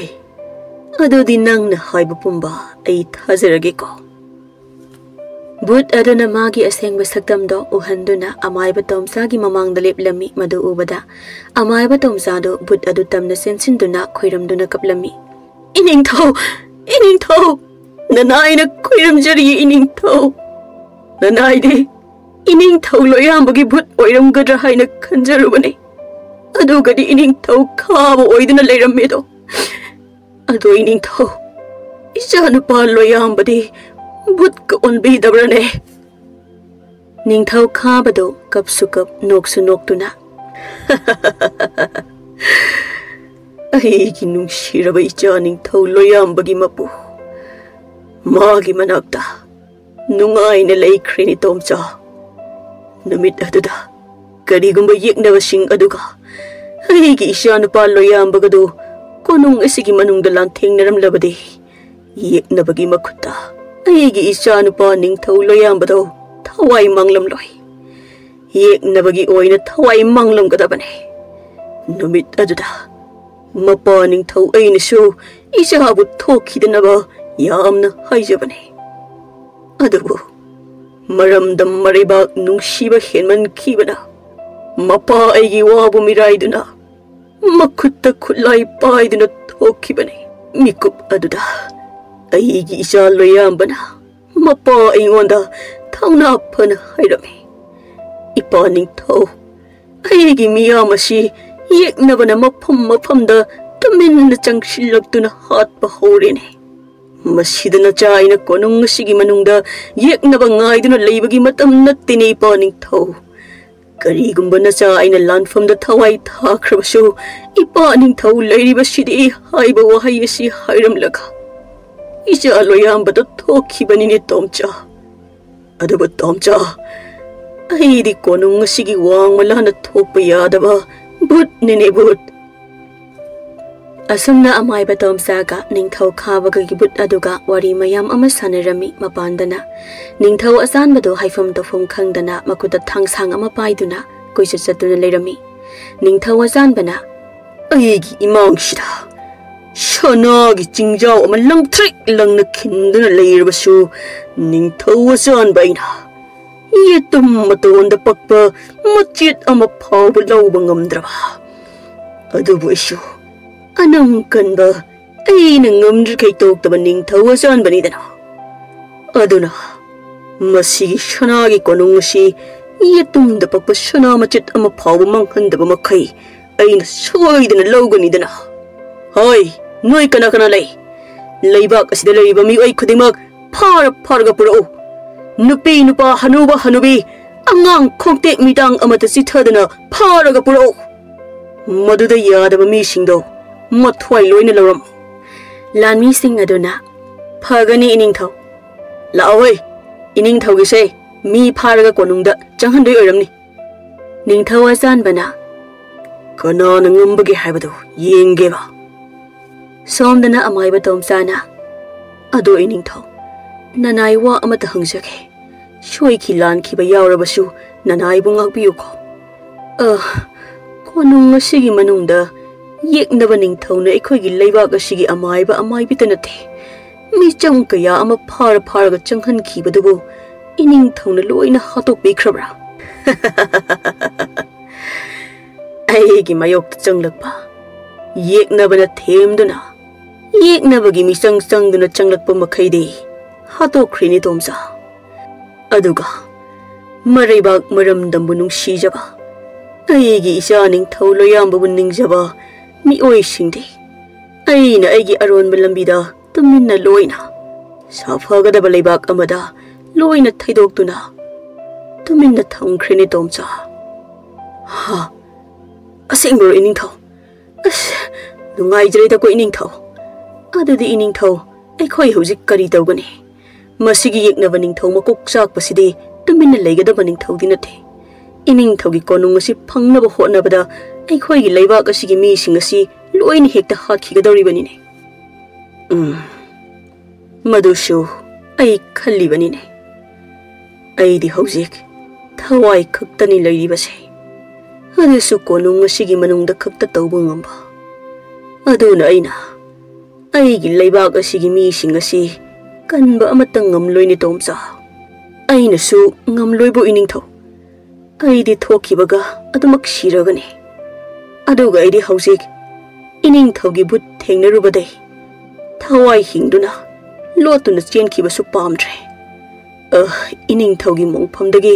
ꯑꯗꯨꯗꯤ ꯅꯪꯅ ꯍꯥꯏꯕ ꯄꯨꯝꯕ ꯑꯩ ꯊꯥꯖꯔꯒꯦꯀꯣ ꯚꯨꯠ ꯑꯗꯨꯅ ꯃꯥꯒꯤ ꯑꯁꯦꯡꯕ ꯁꯛꯇꯝꯗꯣ ꯎꯍꯟꯗꯨꯅ ꯑꯃꯥꯏꯕ ꯇꯣꯝꯆꯥꯒꯤ ꯃꯃꯥꯡꯗ ꯂꯦꯞꯂꯝꯃꯤ ꯃꯗꯨ ꯎꯕꯗ ꯑꯃꯥꯏꯕ ꯇꯣꯝꯆꯥꯗꯣ ꯚꯨꯠ ꯑꯗꯨ ꯇꯝꯅ ꯆꯦꯟꯁꯤꯟꯗꯨꯅ ꯈꯣꯏꯔꯝꯗꯨꯅ ꯀꯞꯂꯝꯃꯤ 이닝ꯊꯧ 이닝ꯊꯧ 나나이나 ꯈꯣꯏꯔꯝꯖꯔꯤ 이닝ꯊꯧ 나나이디 이닝ꯊꯧ ꯂꯣꯏꯔꯥꯝꯕꯒꯤ ꯚꯨꯠ ꯑꯣꯏꯔꯝꯒꯗ꯭ꯔꯥ ꯍꯥꯏꯅ ꯈꯟꯖꯔꯨꯕꯅꯤ ꯑꯗꯨꯒꯗꯤ 이닝ꯊꯧ ꯈꯥꯕ ꯑꯣꯏꯗꯨꯅ ꯂꯩꯔꯝꯃꯦꯗꯣ ꯑꯗꯣ 이닝ꯊꯧ 이자누ꯄꯥ ꯂꯣꯏꯔꯥꯝꯕꯗꯤ ꯚꯨꯠꯀ ꯑꯣꯟꯕꯤꯗꯕ꯭ꯔꯅꯦ ꯅꯤꯡꯊꯧ ꯈꯥꯕꯗꯣ ꯀꯞꯁꯨ ꯀꯞ ꯅꯣꯛꯁꯨ ꯅꯣꯛꯇꯨꯅ ꯑꯩꯒꯤ ꯅꯨꯡꯁꯤꯔꯕ ꯏꯆꯥ ꯅꯤꯡꯊꯧ ꯂꯣꯏꯔꯥꯝꯕꯒꯤ ꯃꯄꯨ ꯃꯥꯒꯤ ꯃꯅꯥꯛꯇ ꯅꯨꯡꯉꯥꯏꯅ ꯂꯩꯈ꯭ꯔꯦꯅꯤ ꯇꯣꯝꯆꯥ ꯅꯨꯃꯤꯠ ꯑꯗꯨꯗ ꯀꯔꯤꯒꯨꯝꯕ ꯌꯦꯛꯅꯕꯁꯤꯡ ꯑꯗꯨꯒ ꯑꯩꯒꯤ ꯏꯆꯥꯅꯨꯄꯥ ꯂꯣꯏꯔꯥꯝꯕꯒꯗꯨ ꯀꯣꯅꯨꯡ ꯑꯁꯤꯒꯤ ꯃꯅꯨꯡꯗ ꯂꯥꯟꯊꯦꯡꯅꯔꯝꯂꯕꯗꯤ ꯌꯦꯛꯅꯕꯒꯤ ꯃꯈꯨꯠꯇ ꯑꯩꯒꯤ ꯏꯆꯥꯅꯨꯄꯥ ꯅꯤꯡꯊꯧ ꯂꯣꯏꯔꯥꯝꯕꯗꯣ ꯊꯋꯥꯏ ꯃꯥꯡꯂꯝꯂꯣꯏ ꯌꯦꯛꯅꯕꯒꯤ ꯑꯣꯏꯅ ꯊꯋꯥꯏ ꯃꯥꯡꯂꯝꯒꯗꯕꯅꯤ ꯅꯨꯃꯤꯠ ꯑꯗꯨꯗ ꯃꯄꯥ ꯅꯤꯡꯊꯧ ꯑꯩꯅꯁꯨ ꯏꯆꯥꯕꯨ ꯊꯣꯛꯈꯤꯗꯅꯕ ꯌꯥꯝꯅ ꯍꯥꯏꯖꯕꯅꯤ ꯑꯗꯨꯕꯨ ꯃꯔꯝꯗ ꯃꯔꯩꯕꯥꯛ ꯅꯨꯡꯁꯤꯕ ꯍꯦꯟꯃꯟꯈꯤꯕꯅ ꯃꯄꯥ ꯑꯩꯒꯤ ꯋꯥꯕꯨ ꯃꯤꯔꯥꯏꯗꯨꯅ ꯃꯈꯨꯠꯇ ꯈꯨꯠꯂꯥꯏ ꯄꯥꯏꯗꯨꯅ ꯊꯣꯛꯈꯤꯕꯅꯤ ꯃꯤꯀꯨꯞ ꯑꯗꯨꯗ ꯑꯩꯒꯤ ꯏꯆꯥ ꯂꯣꯏꯔꯥꯝꯕꯅ ꯃꯄꯥ ꯑꯩꯉꯣꯟꯗ ꯊꯧꯅꯥ ꯐꯅ ꯍꯥꯏꯔꯝꯃꯤ ꯏꯄꯥ ꯅꯤꯡꯊꯧ ꯑꯩꯒꯤ ꯃꯤꯌꯥꯝ ꯑꯁꯤ ꯌꯦꯛꯅꯕꯅ ꯃꯐꯝ ꯃꯐꯝꯗ ꯇꯨꯃꯤꯟꯅ ꯆꯪꯁꯤꯜꯂꯛꯇꯨꯅ ꯍꯥꯠꯄ ꯍꯧꯔꯦꯅꯦ ꯃꯁꯤꯗ ꯅꯆꯥ ꯑꯩꯅ ꯀꯣꯅꯨꯡ ꯑꯁꯤꯒꯤ ꯃꯅꯨꯡꯗ ꯌꯦꯛꯅꯕ ꯉꯥꯏꯗꯨꯅ ꯂꯩꯕꯒꯤ ꯃꯇꯝ ꯅꯠꯇꯦꯅꯦ ꯏꯄꯥ ꯅꯤꯡꯊꯧ ꯀꯔꯤꯒꯨꯝꯕ ꯅꯆꯥ ꯑꯩꯅ ꯂꯥꯟꯐꯝꯗ ꯊꯋꯥꯏ ꯊꯥꯈ꯭ꯔꯕꯁꯨ ꯏꯄꯥ ꯅꯤꯡꯊꯧ ꯂꯩꯔꯤꯕꯁꯤꯗꯤ ꯍꯥꯏꯕ ꯋꯥꯍꯩ ꯑꯁꯤ ꯍꯥꯏꯔꯝꯂꯒ 이자 ꯂꯣꯏꯔꯥꯝꯕꯗ ꯊꯣꯛꯈꯤꯕꯅꯤꯅꯦ ꯇꯣꯝꯆꯥ ꯑꯗꯨꯕꯨ ꯇꯣꯝꯆꯥ ꯑꯩꯗꯤ ꯀꯣꯅꯨꯡ ꯑꯁꯤꯒꯤ ꯋꯥꯡꯃ ꯂꯥꯟꯅ ꯊꯣꯛꯄ ꯌꯥꯗꯕ ꯚꯨꯠꯅꯤꯅꯦ ꯚꯨꯠ ꯑꯁꯨꯝꯅ ꯑꯃꯥꯏꯕ ꯇꯣꯝꯆꯥꯒ ꯅꯤꯡꯊꯧ ꯈꯥꯕꯒꯤ ꯚꯨꯠ ꯑꯗꯨꯒ ꯋꯥꯔꯤ ꯃꯌꯥꯝ ꯑꯃ ꯁꯥꯟꯅꯔꯝꯃꯤ ꯃꯄꯥꯟꯗꯅ ꯅꯤꯡꯊꯧ ꯑꯆꯥꯟꯕꯗꯣ ꯍꯥꯏꯐꯝ ꯇꯧꯐꯝ ꯈꯪꯗꯅ ꯃꯈꯨꯠꯇ ꯊꯥꯡꯁꯥꯡ ꯑꯃ ꯄꯥꯏꯗꯨꯅ ꯀꯣꯏꯆꯠ ꯆꯠꯇꯨꯅ ꯂꯩꯔꯝꯃꯤ ꯅꯤꯡꯊꯧ ꯑꯆꯥꯟꯕꯅ ꯑꯩꯒꯤ ꯏꯃꯥꯡꯁꯤꯗ ꯁꯅꯥꯒꯤ ꯆꯤꯡꯖꯥꯎ ꯑꯃ ꯂꯪꯊ꯭ꯔꯤꯛ ꯂꯪꯅ ꯈꯤꯟꯗꯨꯅ ꯂꯩꯔꯕꯁꯨ ꯅꯤꯡꯊꯧ ꯑꯆꯥꯟꯕ ꯑꯩꯅ ꯌꯦꯇꯨꯝ ꯃꯇꯣꯟꯗ ꯄꯛꯄ ꯃꯆꯦꯠ ꯑꯃ ꯐꯥꯎꯕ ꯂꯧꯕ ꯉꯝꯗ꯭ꯔꯕ ꯑꯗꯨꯕꯨ ꯑꯩꯁꯨ ꯑꯅꯝ ꯀꯟꯕ ꯑꯩꯅ ꯉꯝꯗ꯭ꯔꯤꯈꯩ ꯇꯣꯛꯇꯕ ꯅꯤꯡꯊꯧ ꯑꯆꯥꯟꯕꯅꯤꯗꯅ ꯑꯗꯨꯅ ꯃꯁꯤꯒꯤ ꯁꯅꯥꯒꯤ ꯀꯣꯅꯨꯡ ꯑꯁꯤ ꯌꯦꯇꯨꯝꯗ ꯄꯛꯄ ꯁꯅꯥ ꯃꯆꯦꯠ ꯑꯃ ꯐꯥꯎꯕ ꯃꯥꯡꯍꯟꯗꯕ ꯃꯈꯩ ꯑꯩꯅ ꯁꯣꯏꯗꯅ ꯂꯧꯒꯅꯤꯗꯅ ꯍꯣꯏ ꯅꯣꯏ ꯀꯅꯥ ꯀꯅꯥ ꯂꯩ ꯂꯩꯕꯥꯛ ꯑꯁꯤꯗ ꯂꯩꯔꯤꯕ ꯃꯤꯑꯣꯏ ꯈꯨꯗꯤꯡꯃꯛ ꯐꯥꯔꯒ ꯄꯨꯔꯛꯎ ꯅꯨꯄꯤ ꯅꯨꯄꯥ ꯍꯅꯨꯕ ꯍꯅꯨꯕꯤ ꯑꯉꯥꯡ ꯈꯣꯡꯇꯦꯛ ꯃꯤꯇꯥꯡ ꯑꯃꯠꯇ ꯆꯤꯊꯗꯅ ꯐꯥꯔꯒ ꯄꯨꯔꯛꯎ ꯃꯗꯨꯗ ꯌꯥꯗꯕ ꯃꯤꯁꯤꯡꯗꯣ ꯃꯊ꯭ꯋꯥꯏ ꯂꯣꯏꯅ ꯂꯧꯔꯝꯃꯨ ꯂꯥꯟꯃꯤꯁꯤꯡ ꯑꯗꯨꯅ ꯐꯒꯅꯤ ꯏꯅꯤꯡꯊꯧ ꯂꯥꯛꯑꯣꯏ ꯏꯅꯤꯡꯊꯧꯒꯤꯁꯦ ꯃꯤ ꯐꯥꯔꯒ ꯀꯣꯅꯨꯡꯗ ꯆꯪꯍꯟꯗꯣꯏ ꯑꯣꯏꯔꯝꯅꯤ ꯅꯤꯡꯊꯧ ꯑꯆꯥꯟꯕꯅ ꯀꯅꯥꯅ ꯉꯝꯕꯒꯦ ꯍꯥꯏꯕꯗꯨ ꯌꯦꯡꯒꯦꯕ ꯁꯣꯝꯗꯅ ꯑꯃꯥꯏꯕ ꯇꯣꯝꯆꯥꯅ ꯑꯗꯣ ꯏꯅꯤꯡꯊꯧ ꯅꯅꯥꯏ ꯋꯥ ꯑꯃꯇ ꯍꯪꯖꯒꯦ ꯁꯣꯏꯈꯤ ꯂꯥꯟꯈꯤꯕ ꯌꯥꯎꯔꯕꯁꯨ ꯅꯅꯥꯏꯕꯨ ꯉꯥꯛꯄꯤꯌꯨꯀꯣ ꯀꯣꯅꯨꯡ ꯑꯁꯤꯒꯤ ꯃꯅꯨꯡꯗ ꯌꯦꯛꯅꯕ ꯅꯤꯡꯊꯧꯅ ꯑꯩꯈꯣꯏꯒꯤ ꯂꯩꯕꯥꯛ ꯑꯁꯤꯒꯤ ꯑꯃꯥꯏꯕ ꯑꯃꯥꯏꯕꯤꯇ ꯅꯠꯇꯦ ꯃꯤꯆꯪ ꯀꯌꯥ ꯑꯃ ꯐꯥꯔꯒ ꯆꯪꯍꯟꯈꯤꯕꯗꯨꯕꯨ ꯏꯅꯤꯡꯊꯧꯅ ꯂꯣꯏꯅ ꯍꯥꯠꯇꯣꯛꯄꯤꯈ꯭ꯔꯕ꯭ꯔꯥ ꯑꯩꯒꯤ ꯃꯥꯌꯣꯛꯇ ꯆꯪꯂꯛꯄ ꯌꯦꯛꯅꯕꯅ ꯊꯦꯝꯗꯨꯅ ꯌꯦꯛꯅꯕꯒꯤ ꯃꯤꯆꯪ ꯆꯪꯗꯨꯅ ꯆꯪꯂꯛꯄ ꯃꯈꯩꯗꯤ ꯍꯥꯠꯇꯣꯛꯈ꯭ꯔꯤꯅꯤ ꯇꯣꯝꯆꯥ ꯑꯗꯨꯒ ꯃꯔꯩꯕꯥꯛ ꯃꯔꯝꯗꯝꯕꯨ ꯅꯨꯡꯁꯤꯖꯕ ꯑꯩꯒꯤ ꯏꯆꯥ ꯅꯤꯡꯊꯧ ꯂꯣꯌꯥꯝꯕꯕꯨ ꯅꯤꯡꯖꯕ ꯃꯤꯑꯣꯏꯁꯤꯡꯗꯤ ꯑꯩꯅ ꯑꯩꯒꯤ ꯑꯔꯣꯟꯕ ꯂꯝꯕꯤꯗ ꯇꯨꯃꯤꯟꯅ ꯂꯣꯏꯅ ꯁꯥꯐꯒꯗꯕ ꯂꯩꯕꯥꯛ ꯑꯃꯗ ꯂꯣꯏꯅ ꯊꯩꯗꯣꯛꯇꯨꯅ ꯇꯨꯃꯤꯟꯅ ꯊꯝꯈ꯭ꯔꯦꯅꯦ ꯇꯣꯝꯆꯥ. ꯍꯥ, ꯑꯁꯦꯡꯕꯔꯣ ꯏꯅꯤꯡꯊꯧ? ꯑꯁ, ꯅꯨꯡꯉꯥꯏꯖꯔꯦꯗꯀꯣ ꯏꯅꯤꯡꯊꯧ. ꯑꯗꯨꯗꯤ ꯏꯅꯤꯡꯊꯧ, ꯑꯩꯈꯣꯏ ꯍꯧꯖꯤꯛ ꯀꯔꯤ ꯇꯧꯒꯅꯤ? ꯃꯁꯤꯒꯤ ꯌꯦꯛꯅꯕ ꯅꯤꯡꯊꯧ ꯃꯀꯣꯛ ꯆꯥꯛꯄꯁꯤꯗꯤ ꯇꯨꯃꯤꯟꯅ ꯂꯩꯒꯗꯕ ꯅꯤꯡꯊꯧꯗꯤ ꯅꯠꯇꯦ. ꯏꯅꯤꯡꯊꯧꯒꯤ ꯀꯣꯅꯨꯡ ꯑꯁꯤ ꯐꯪꯅꯕ ꯍꯣꯠꯅꯕꯗ ꯑꯩꯈꯣꯏꯒꯤ ꯂꯩꯕꯥꯛ ꯑꯁꯤꯒꯤ ꯃꯤꯁꯤꯡ ꯑꯁꯤ ꯂꯣꯏꯅ ꯍꯦꯛꯇ ꯍꯥꯠꯈꯤꯒꯗꯧꯔꯤꯕꯅꯤꯅꯦ. ꯃꯗꯨꯁꯨ ꯑꯩ ꯈꯜꯂꯤꯕꯅꯤꯅꯦ. ꯑꯩꯗꯤ ꯍꯧꯖꯤꯛ ꯊꯋꯥꯏ ꯈꯛꯇꯅꯤ ꯂꯩꯔꯤꯕꯁꯦ. ꯑꯗꯨꯁꯨ ꯀꯣꯅꯨꯡ ꯑꯁꯤꯒꯤ ꯃꯅꯨꯡꯗ ꯈꯛꯇ ꯇꯧꯕ ꯉꯝꯕ. ꯑꯗꯨꯅ ꯑꯩꯅ ꯑꯩꯒꯤ ꯂꯩꯕꯥꯛ ꯑꯁꯤꯒꯤ ꯃꯤꯁꯤꯡ ꯑꯁꯤ ꯀꯟꯕ ꯑꯃꯠꯇ ꯉꯝꯂꯣꯏꯅꯦ ꯇꯣꯝꯆꯥ. ꯑꯩꯅꯁꯨ ꯉꯝꯂꯣꯏꯕꯣ ꯏꯅꯤꯡꯊꯧ. ꯑꯩꯗꯤ ꯊꯣꯛꯈꯤꯕꯒ ꯑꯗꯨꯃꯛ ꯁꯤꯔꯒꯅꯤ. ꯑꯗꯨꯒ ꯑꯩꯗꯤ ꯍꯧꯖꯤꯛ ꯏꯅꯤꯡꯊꯧꯒꯤ ꯚꯨꯠ ꯊꯦꯡꯅꯔꯨꯕꯗꯩ ꯊꯋꯥꯏ ꯍꯤꯡꯗꯨꯅ ꯂꯣꯠꯇꯨꯅ ꯆꯦꯟꯈꯤꯕꯁꯨ ꯄꯥꯝꯗ꯭ꯔꯦ. ꯏꯅꯤꯡꯊꯧꯒꯤ ꯃꯣꯡꯐꯝꯗꯒꯤ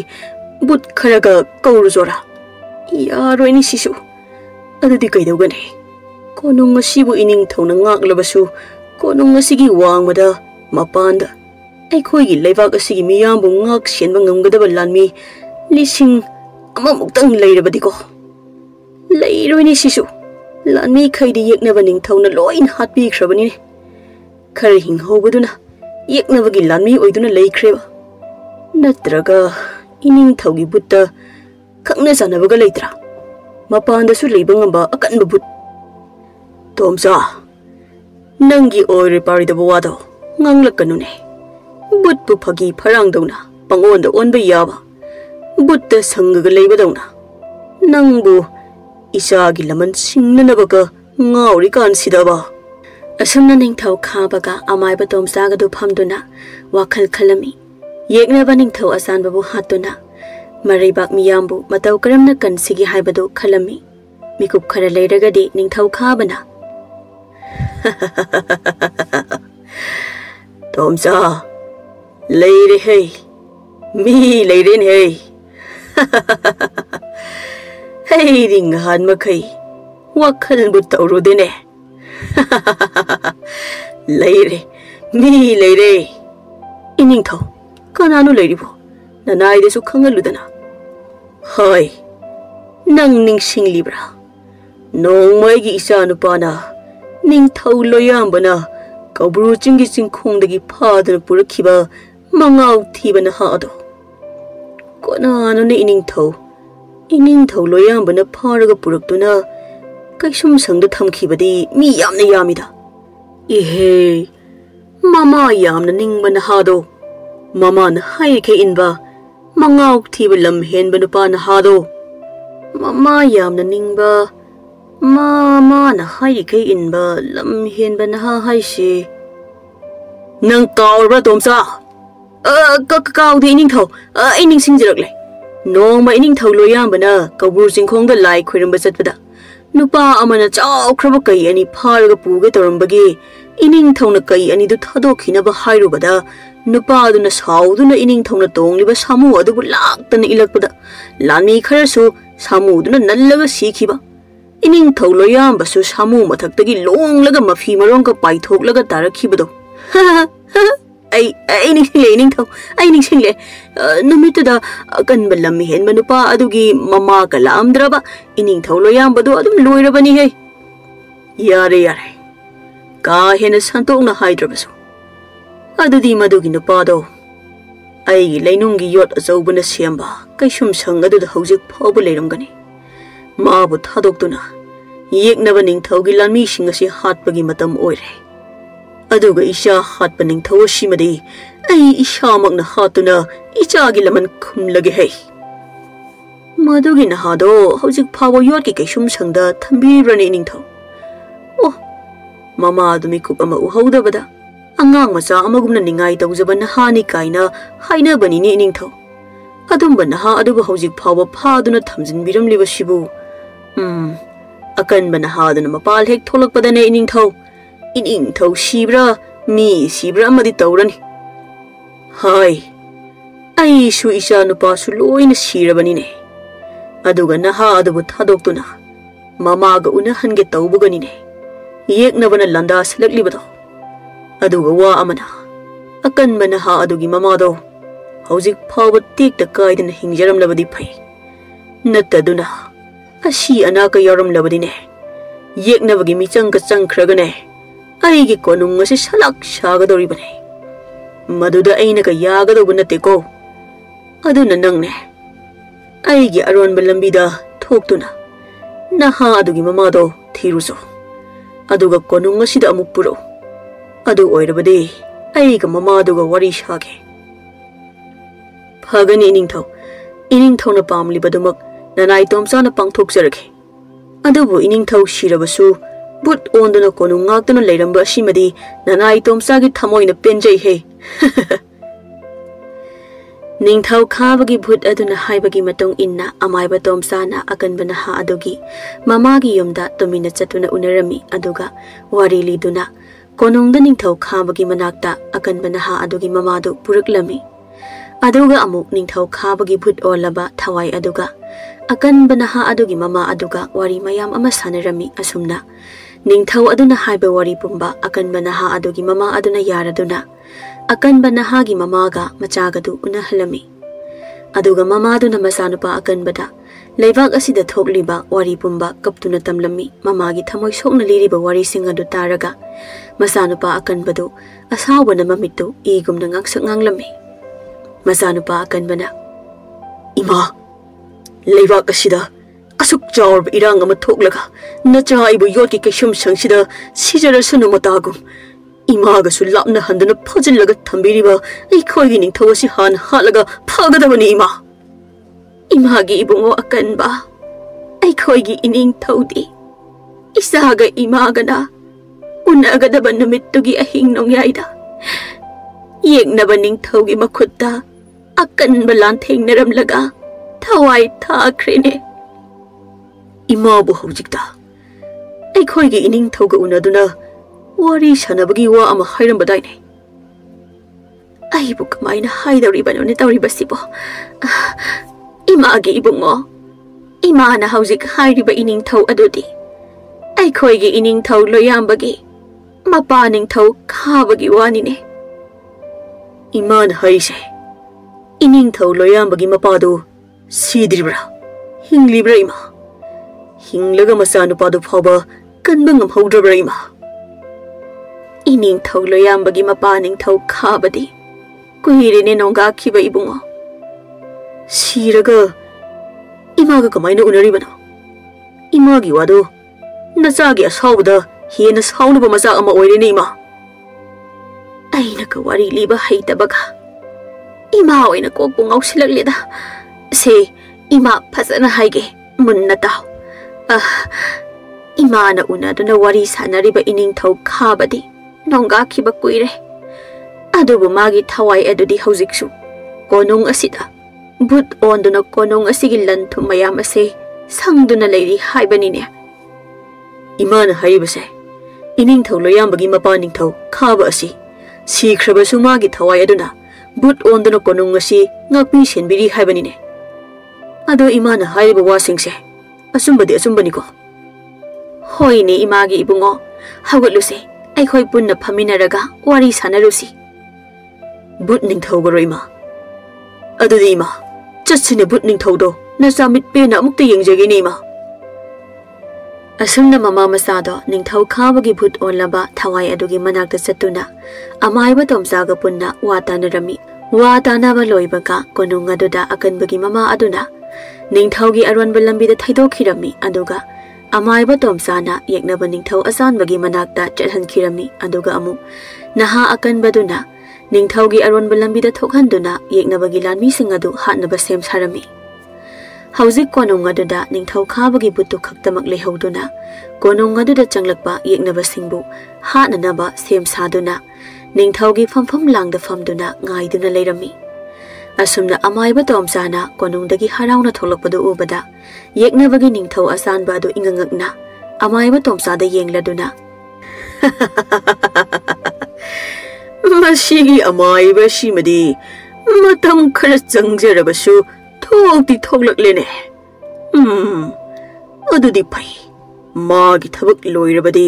ꯚꯨꯠ ꯈꯔꯒ ꯀꯧꯔꯨꯖꯣꯔꯥ? ꯌꯥꯔꯣꯏꯅꯤ ꯁꯤꯁꯨ. ꯑꯗꯨꯗꯤ ꯀꯩꯗꯧꯒꯅꯤ? ꯀꯣꯅꯨꯡ ꯑꯁꯤꯕꯨ ꯏꯅꯤꯡꯊꯧꯅ ꯉꯥꯛꯂꯕꯁꯨ ꯀꯣꯅꯨꯡ ꯑꯁꯤꯒꯤ ꯋꯥꯡꯃꯗ ꯃꯄꯥꯟꯗ ꯑꯩꯈꯣꯏꯒꯤ ꯂꯩꯕꯥꯛ ꯑꯁꯤꯒꯤ ꯃꯤꯌꯥꯝꯕꯨ ꯉꯥꯛ ꯁꯦꯟꯕ ꯉꯝꯒꯗꯕ ꯂꯥꯟꯃꯤ 1,000 ꯂꯩꯔꯕꯗꯤꯀꯣ. ꯂꯩꯔꯣꯏꯅꯤ ꯁꯤꯁꯨ. ꯂꯥꯟꯃꯤꯈꯩꯗꯤ ꯌꯦꯛꯅꯕ ꯅꯤꯡꯊꯧꯅ ꯂꯣꯏꯅ ꯍꯥꯠꯄꯤꯈ꯭ꯔꯕꯅꯤꯅꯦ. ꯈꯔ ꯍꯤꯡꯍꯧꯕꯗꯨꯅ ꯌꯦꯛꯅꯕꯒꯤ ꯂꯥꯟꯃꯤ ꯑꯣꯏꯗꯨꯅ ꯂꯩꯈ꯭ꯔꯦꯕ. ꯅꯠꯇ꯭ꯔꯒ ꯏꯅꯤꯡꯊꯧꯒꯤ ꯚꯨꯠꯇ ꯈꯪꯅ ꯆꯥꯟꯅꯕꯒ ꯂꯩꯇ꯭ꯔꯥ? ꯃꯄꯥꯟꯗꯁꯨ ꯂꯩꯕ ꯉꯝꯕ ꯑꯀꯟꯕ ꯚꯨꯠ. ꯇꯣꯝꯆꯥ, ꯅꯪꯒꯤ ꯑꯣꯏꯔꯦ ꯄꯥꯔꯤꯗꯕ ꯋꯥꯗꯣ ꯉꯥꯡꯂꯛꯀꯅꯨꯅꯦ. ꯚꯨꯠꯄꯨ ꯐꯥꯒꯤ ꯐꯔꯥꯡꯗꯧꯅ ꯄꯪꯑꯣꯟꯗ ꯑꯣꯟꯕ ꯌꯥꯕ. ꯚꯨꯠꯇ ꯁꯪꯒꯒ ꯂꯩꯕꯗꯧꯅ ꯅꯪꯕꯨ ꯏꯆꯥꯒꯤ ꯂꯃꯟ ꯁꯤꯡꯅꯅꯕꯒ ꯉꯥꯎꯔꯤꯀꯥꯟꯁꯤꯗꯕ. ꯑꯁꯨꯝꯅ ꯅꯤꯡꯊꯧ ꯈꯥꯕꯒ ꯑꯃꯥꯏꯕ ꯇꯣꯝꯆꯥꯒꯗꯨ ꯐꯝꯗꯨꯅ ꯋꯥꯈꯜ ꯈꯜꯂꯝꯃꯤ. ꯌꯦꯛꯅꯕ ꯅꯤꯡꯊꯧ ꯑꯁꯥꯟꯕꯕꯨ ꯍꯥꯠꯇꯨꯅ ꯃꯔꯩꯕꯥꯛ ꯃꯤꯌꯥꯝꯕꯨ ꯃꯇꯧ ꯀꯔꯝꯅ ꯀꯟꯁꯤꯒꯦ ꯍꯥꯏꯕꯗꯨ ꯈꯜꯂꯝꯃꯤ. ꯃꯤꯀꯨꯞ ꯈꯔ ꯂꯩꯔꯒꯗꯤ ꯅꯤꯡꯊꯧ ꯈꯥꯕꯅ ꯇꯣꯝꯆꯥ, ꯂꯩꯔꯦꯍꯦ, ꯃꯤ ꯂꯩꯔꯦꯅꯦꯍꯦ. ꯑꯩꯗꯤ ꯉꯍꯥꯟ ꯃꯈꯩ ꯋꯥꯈꯜꯕꯨ ꯇꯧꯔꯨꯗꯦꯅꯦ. ꯂꯩꯔꯦ, ꯃꯤ ꯂꯩꯔꯦ. ꯏꯅꯤꯡꯊꯧ, ꯀꯅꯥꯅꯣ ꯂꯩꯔꯤꯕꯣ? ꯅꯅꯥꯏꯗꯁꯨ ꯈꯪꯍꯜꯂꯨꯗꯅ. ꯍꯣꯏ, ꯅꯪ ꯅꯤꯡꯁꯤꯡꯂꯤꯕ꯭ꯔꯥ? ꯅꯣꯡꯃ ꯑꯩꯒꯤ ꯏꯆꯥꯅꯨꯄꯥꯅ ꯅꯤꯡꯊꯧ ꯂꯣꯌꯥꯝꯕꯅ ꯀꯧꯕ꯭ꯔꯨ ꯆꯤꯡꯒꯤ ꯆꯤꯡꯈꯣꯡꯗꯒꯤ ꯐꯥꯗꯨꯅ ꯄꯨꯔꯛꯈꯤꯕ ꯃꯉꯥꯎ ꯊꯤꯕ ꯅꯍꯥ ꯑꯗꯣ. ꯀꯅꯥꯅꯣꯅꯦ ꯏꯅꯤꯡꯊꯧ? ꯏꯅꯤꯡꯊꯧ ꯂꯣꯌꯥꯝꯕꯅ ꯐꯥꯔꯒ ꯄꯨꯔꯛꯇꯨꯅ ꯀꯩꯁꯨꯝꯁꯪꯗ ꯊꯝꯈꯤꯕꯗꯤ ꯃꯤ ꯌꯥꯝꯅ ꯌꯥꯝꯃꯤꯗ. ꯏꯍꯦ, ꯃꯃꯥ ꯌꯥꯝꯅ ꯅꯤꯡꯕ ꯅꯍꯥꯗꯣ. ꯃꯃꯥꯅ ꯍꯥꯏꯔꯤꯈꯩ ꯏꯟꯕ ꯃꯉꯥꯎ ꯊꯤꯕ ꯂꯝ ꯍꯦꯟꯕ ꯅꯨꯄꯥ ꯅꯍꯥꯗꯣ. ꯃꯃꯥ ꯌꯥꯝꯅ ꯅꯤꯡꯕ, ꯃꯃꯥꯅ ꯍꯥꯏꯔꯤꯈꯩ ꯏꯟꯕ ꯂꯝ ꯍꯦꯟꯕ ꯅꯍꯥ ꯍꯥꯏꯁꯤ. ꯅꯪ ꯀꯥꯎꯔꯕ꯭ꯔꯥ ꯇꯣꯝꯆꯥ? ꯀꯥꯎꯗꯦ ꯏꯅꯤꯡꯊꯧ. ꯑꯩ ꯅꯤꯡꯁꯤꯡꯖꯔꯛꯂꯦ. ꯅꯣꯡꯃ ꯏꯅꯤꯡꯊꯧ ꯂꯣꯌꯥꯝꯕꯅ ꯀꯧꯕ꯭ꯔꯨ ꯆꯤꯡꯈꯣꯡꯗ ꯂꯥꯏ ꯈꯣꯏꯔꯝꯕ ꯆꯠꯄꯗ ꯅꯨꯄꯥ ꯑꯃꯅ ꯆꯥꯎꯈ꯭ꯔꯕ ꯀꯩ ꯑꯅꯤ ꯐꯥꯔꯒ ꯄꯨꯒꯦ ꯇꯧꯔꯝꯕꯒꯤ ꯏꯅꯤꯡꯊꯧꯅ ꯀꯩ ꯑꯅꯤꯗꯨ ꯊꯥꯗꯣꯛꯈꯤꯅꯕ ꯍꯥꯏꯔꯨꯕꯗ ꯅꯨꯄꯥꯗꯨꯅ ꯁꯥꯎꯗꯨꯅ ꯏꯅꯤꯡꯊꯧꯅ ꯇꯣꯡꯂꯤꯕ ꯁꯥꯃꯨ ꯑꯗꯨꯕꯨ ꯂꯥꯛꯇꯅ ꯏꯜꯂꯛꯄꯗ ꯂꯥꯟꯃꯤ ꯈꯔꯁꯨ ꯁꯥꯃꯨꯗꯨꯅ ꯅꯜꯂꯒ ꯁꯤꯈꯤꯕ. ꯏꯅꯤꯡꯊꯧ ꯂꯣꯌꯥꯝꯕꯁꯨ ꯁꯥꯃꯨ ꯃꯊꯛꯇꯒꯤ ꯂꯣꯡꯂꯒ ꯃꯐꯤ ꯃꯔꯣꯡꯒ ꯄꯥꯏꯊꯣꯛꯂꯒ ꯇꯥꯔꯛꯈꯤꯕꯗꯣ. ꯑꯩ ꯅꯤꯡꯁꯤꯡꯂꯦ ꯏꯅꯤꯡꯊꯧ, ꯑꯩ ꯅꯤꯡꯁꯤꯡꯂꯦ. ꯅꯨꯃꯤꯠꯇꯨꯗ ꯑꯀꯟꯕ ꯂꯝ ꯍꯦꯟꯕ ꯅꯨꯄꯥ ꯑꯗꯨꯒꯤ ꯃꯃꯥꯒ ꯂꯥꯛꯑꯝꯗ꯭ꯔꯕ ꯏꯅꯤꯡꯊꯧ ꯂꯣꯌꯥꯝꯕꯗꯣ ꯑꯗꯨꯝ ꯂꯣꯏꯔꯕꯅꯤꯍꯦ. ꯌꯥꯔꯦ ꯌꯥꯔꯦ, ꯀꯥ ꯍꯦꯟꯅ ꯁꯟꯇꯣꯛꯅ ꯍꯥꯏꯗ꯭ꯔꯕꯁꯨ. ꯑꯗꯨꯗꯤ ꯃꯗꯨꯒꯤ ꯅꯨꯄꯥꯗꯣ ꯑꯩꯒꯤ ꯂꯩꯅꯨꯡꯒꯤ ꯌꯣꯠ ꯑꯆꯧꯕꯅ ꯁꯦꯝꯕ ꯀꯩꯁꯨꯝꯁꯪ ꯑꯗꯨꯗ ꯍꯧꯖꯤꯛ ꯐꯥꯎꯕ ꯂꯩꯔꯝꯒꯅꯤ. ꯃꯥꯕꯨ ꯊꯥꯗꯣꯛꯇꯨꯅ ꯌꯦꯛꯅꯕ ꯅꯤꯡꯊꯧꯒꯤ ꯂꯥꯟꯃꯤꯁꯤꯡ ꯑꯁꯤ ꯍꯥꯠꯄꯒꯤ ꯃꯇꯝ ꯑꯣꯏꯔꯦ. ꯑꯗꯨꯒ ꯏꯆꯥ ꯍꯥꯠꯄ ꯅꯤꯡꯊꯧ ꯑꯁꯤꯃꯗꯤ ꯑꯩ ꯏꯁꯥꯃꯛꯅ ꯍꯥꯠꯇꯨꯅ ꯏꯆꯥꯒꯤ ꯂꯃꯟ ꯈꯨꯝꯂꯒꯦꯍꯦ. ꯃꯗꯨꯒꯤ ꯅꯍꯥꯗꯣ ꯍꯧꯖꯤꯛ ꯐꯥꯎꯕ ꯌꯣꯠꯀꯤ ꯀꯩꯁꯨꯝꯁꯪꯗ ꯊꯝꯕꯤꯕ꯭ꯔꯅꯦ ꯏꯅꯤꯡꯊꯧ? ꯑꯣ, ꯃꯃꯥꯗꯨ ꯃꯤꯀꯨꯞ ꯑꯃ ꯎꯍꯧꯗꯕꯗ ꯑꯉꯥꯡ ꯃꯆꯥ ꯑꯃꯒꯨꯝꯅ ꯅꯤꯡꯉꯥꯏ ꯇꯧꯖꯕ ꯅꯍꯥꯅꯤ ꯀꯥꯏꯅ ꯍꯥꯏꯅꯕꯅꯤꯅꯦ ꯏꯅꯤꯡꯊꯧ. ꯑꯗꯨꯝꯕ ꯅꯍꯥ ꯑꯗꯨꯕꯨ ꯍꯧꯖꯤꯛ ꯐꯥꯎꯕ ꯐꯥꯗꯨꯅ ꯊꯝꯖꯤꯟꯕꯤꯔꯝꯂꯤꯕꯁꯤꯕꯨ. ꯑꯀꯟꯕ ꯅꯍꯥꯗꯨꯅ ꯃꯄꯥꯜ ꯍꯦꯛ ꯊꯣꯛꯂꯛꯄꯗꯅꯦ ꯏꯅꯤꯡꯊꯧ, ꯏꯅꯤꯡꯊꯧ ꯁꯤꯕ꯭ꯔꯥ ꯃꯤ ꯁꯤꯕ꯭ꯔꯥ ꯑꯃꯗꯤ ꯇꯧꯔꯅꯤ. ꯍꯣꯏ, ꯑꯩꯁꯨ ꯏꯆꯥ ꯅꯨꯄꯥꯁꯨ ꯂꯣꯏꯅ ꯁꯤꯔꯕꯅꯤꯅꯦ. aduga naha adubu thadokuna mamaga unahange tawbuganine yeknabana landa silaklibado aduga wa amana akanba naha adugi mamado hauzik phawba tekta kaidana hingjaramlabadi phai nattaduna ashi anaka yaramlabadine yeknabagi michangka changkhragane aigi konung asi salak sagadoribane maduda aina ka yagadobuna natteko aduna nangne aigi aronba lambida thoktuna naha adugi mamado thiruso aduga konung asida amuk puro adu oirabade aiga mamaduga wari shage phagani iningthau na pamlibadumak nanai tomsa na pangthokjarake adubu iningthau shirabasu Bhoot onduna konung ngaktuna leiramba shimadi nanai tomsa gi thamoina penjai he Ningthau khabagi Bhoot aduna haibagi matong inna amaiba tomsa na akanbana ha adugi mamagi yumda tomina chatuna unarami aduga wari liduna konungda ningthau khabagi manakta akanbana ha adugi mamadu puraklami aduga amuk ningthau khabagi Bhoot olaba thawai aduga akanbana ha adugi mama aduga wari mayam ama sanarami asumna ningthau aduna haiba wari pumba akanbana ha adugi mama aduna yaraduna akanbana hagi mamaga machagadu unahalami aduga mamaduna masanupa akanbada leibak asida thokliba wari pumba kaptuna tamlami mamagi thamoi sokna liriba wari singadu taraga masanupa akanbadu asawbana mamittu igumna ngaksak nganglami masanupa akanbana ima leibak asida asuk jawr irang ama thoklaga nacha ibu yotki keshum sangsida sijara sunu matagum imaga su lapna handana phajillaga thambiriba aikhoigi ningthau asi han halaga phagadabani imagi ibungo akanba aikhoigi iningthaudi isaga imagana unagadaba numittugi ahing nongyaida yeknaba ningthaugi makhutta akanba lanthengnaramlaga thawai thakrene imabu hojikta aikhoigi iningthauga unaduna wari sanabagi wa ama hairambadaine aibu kamaina haidaribanone tawribasibo imagi ibungo imana hojik hairiba iningthau adudi aikhoigi iningthau loyambagi mapa ningthau khabagi wanine iman haise iningthau loyambagi mapadu sidribra hinglibra ima hinglaga masanupadu phawba kanba ngamhaudrabra ima iningthau loyambagi mapa ningthau khabadi kuhirene nonga khiba ibungo siraga imaga kamaina unaribana imagi wadu nachagi asawda hena sawnaba macha ama oirene ima aina ka wari liba haitabaga ima oina kokbu ngausilakleda se ima phasana haige munna taw imana unaduna wari sanariba iningthau khabadi nonga khiba kuire adubu magi thawai adudi hojiksu konung asida Bhoot onduna konung asigi lanthum mayam ase sangduna leiri haibanine imana haibase iningthau loyambagi mapa ningthau khaba asi sikhrabasu magi thawai aduna Bhoot onduna konung asi ngakpi senbiri haibanine ado imana haiba wasingse asumbadi asumbani ko hoine imagi ibungo hawgatluse aikhoi punna phaminaraga wari sanarusi Bhoot ningthau garoima adudi ima chatsine Bhoot ningthau do nacha mitpena amukta yengjageni ima asumna mama masado ningthau khabagi Bhoot onlaba thawai adugi manakta chatuna amaiba tomsaga punna watanarami watanaba loibaga konung aduda akanbagi mama aduna ningthaugi aronba lambida thaidokhirami aduga amaiba tomsana yeknaba ningthau asanbagi manakta chathankhirami aduga amu naha akanbaduna ningthaugi aronba lambida thokhanduna yeknabagi lanmi singadu hatnaba sem sarami hauzik konung aduda ningthau khabagi Bhoot khaktamak lehauduna konung aduda changlakpa yeknaba singbu hatnanaba sem saduna ningthaugi famfam langda famduna ngaiduna leirami asumna amaiba tomsana konungdagi harauna tholakpadu ubada yeknabagi ningthau asanba adu ingangakna amaiba tomsada yengladuna masigi amaiba shimadi matam khara changjarabasu thokti thoklaklene ꯑꯗꯨꯗꯤ ꯐꯩ ꯃꯥꯒꯤ ꯊꯕꯛ ꯂꯣꯏꯔꯕꯗꯤ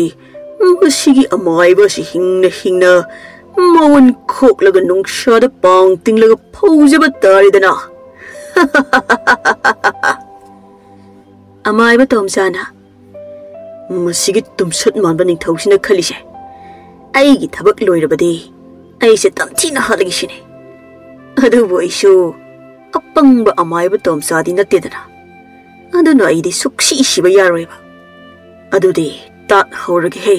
ꯃꯁꯤꯒꯤ ꯑꯃꯥꯏꯕꯁꯤ ꯍꯤꯡꯅ ꯃꯋꯟ ꯈꯣꯛꯂꯒ ꯅꯨꯡꯁꯥꯗ ꯄꯥꯡ ꯇꯤꯡꯂꯒ ꯐꯧꯖꯕ ꯇꯥꯔꯦꯗꯅ ꯑꯃꯥꯏꯕ ꯇꯣꯝꯆꯥꯅ ꯃꯁꯤꯒꯤ ꯇꯨꯝꯁꯠ ꯃꯥꯟꯕ ꯅꯤꯡꯊꯧꯁꯤꯅ ꯈꯜꯂꯤꯁꯦ ꯑꯩꯒꯤ ꯊꯕꯛ ꯂꯣꯏꯔꯕꯗꯤ ꯑꯩꯁꯦ ꯇꯝꯊꯤꯅ ꯍꯥꯠꯂꯒꯦ ꯁꯤꯅꯤ ꯑꯗꯨꯕꯨ ꯑꯩꯁꯨ ꯑꯄꯪꯕ ꯑꯃꯥꯏꯕ ꯇꯣꯝꯆꯥꯗꯤ ꯅꯠꯇꯦꯗꯅ ꯑꯗꯨꯅ ꯑꯩꯗꯤ ꯁꯨꯛꯁꯤ ꯁꯤꯕ ꯌꯥꯔꯣꯏꯕ ꯑꯗꯨꯗꯤ ꯇꯥꯠꯍꯧꯔꯒꯦ ꯍꯦ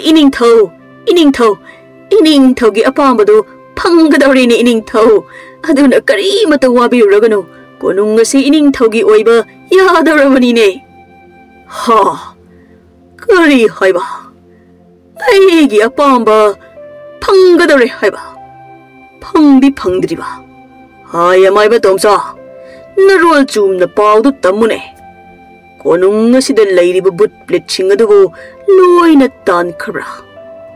이닝ꯊꯧꯒꯤ ꯑꯄꯥꯝꯕꯗꯨ ꯐꯪꯒꯗꯧꯔꯦꯅꯦ 이닝ꯊꯧ ꯑꯗꯨꯅ ꯀꯔꯤꯃꯇ ꯋꯥꯕꯤꯔꯨꯔꯒꯅꯨ ꯀꯣꯅꯨꯡ ꯑꯁꯤ 이닝ꯊꯧꯒꯤ ꯑꯣꯏꯕ ꯌꯥꯗꯧꯔꯕꯅꯤꯅꯦ ꯍꯥ ꯀꯔꯤ ꯍꯥꯏꯕ ꯑꯩꯒꯤ ꯑꯄꯥꯝꯕ ꯐꯪꯒꯗꯧꯔꯦ ꯍꯥꯏꯕ ꯐꯪꯗꯤ ꯐꯪꯗ꯭ꯔꯤꯕ ꯍꯥꯏ ꯑꯃꯥꯏꯕ ꯇꯣꯝꯆꯥ ꯅꯔꯣꯜ ꯆꯨꯝꯅ ꯄꯥꯎꯗꯨ ꯇꯝꯃꯨꯅꯦ ꯀꯣꯅꯨꯡ ꯑꯁꯤꯗ ꯂꯩꯔꯤꯕ ꯕꯨꯠ ꯄ꯭ꯂꯦꯠꯁꯤꯡ ꯑꯗꯨꯕꯨ ꯂꯣꯏꯅ ꯇꯥꯟꯈ꯭ꯔꯕ꯭ꯔꯥ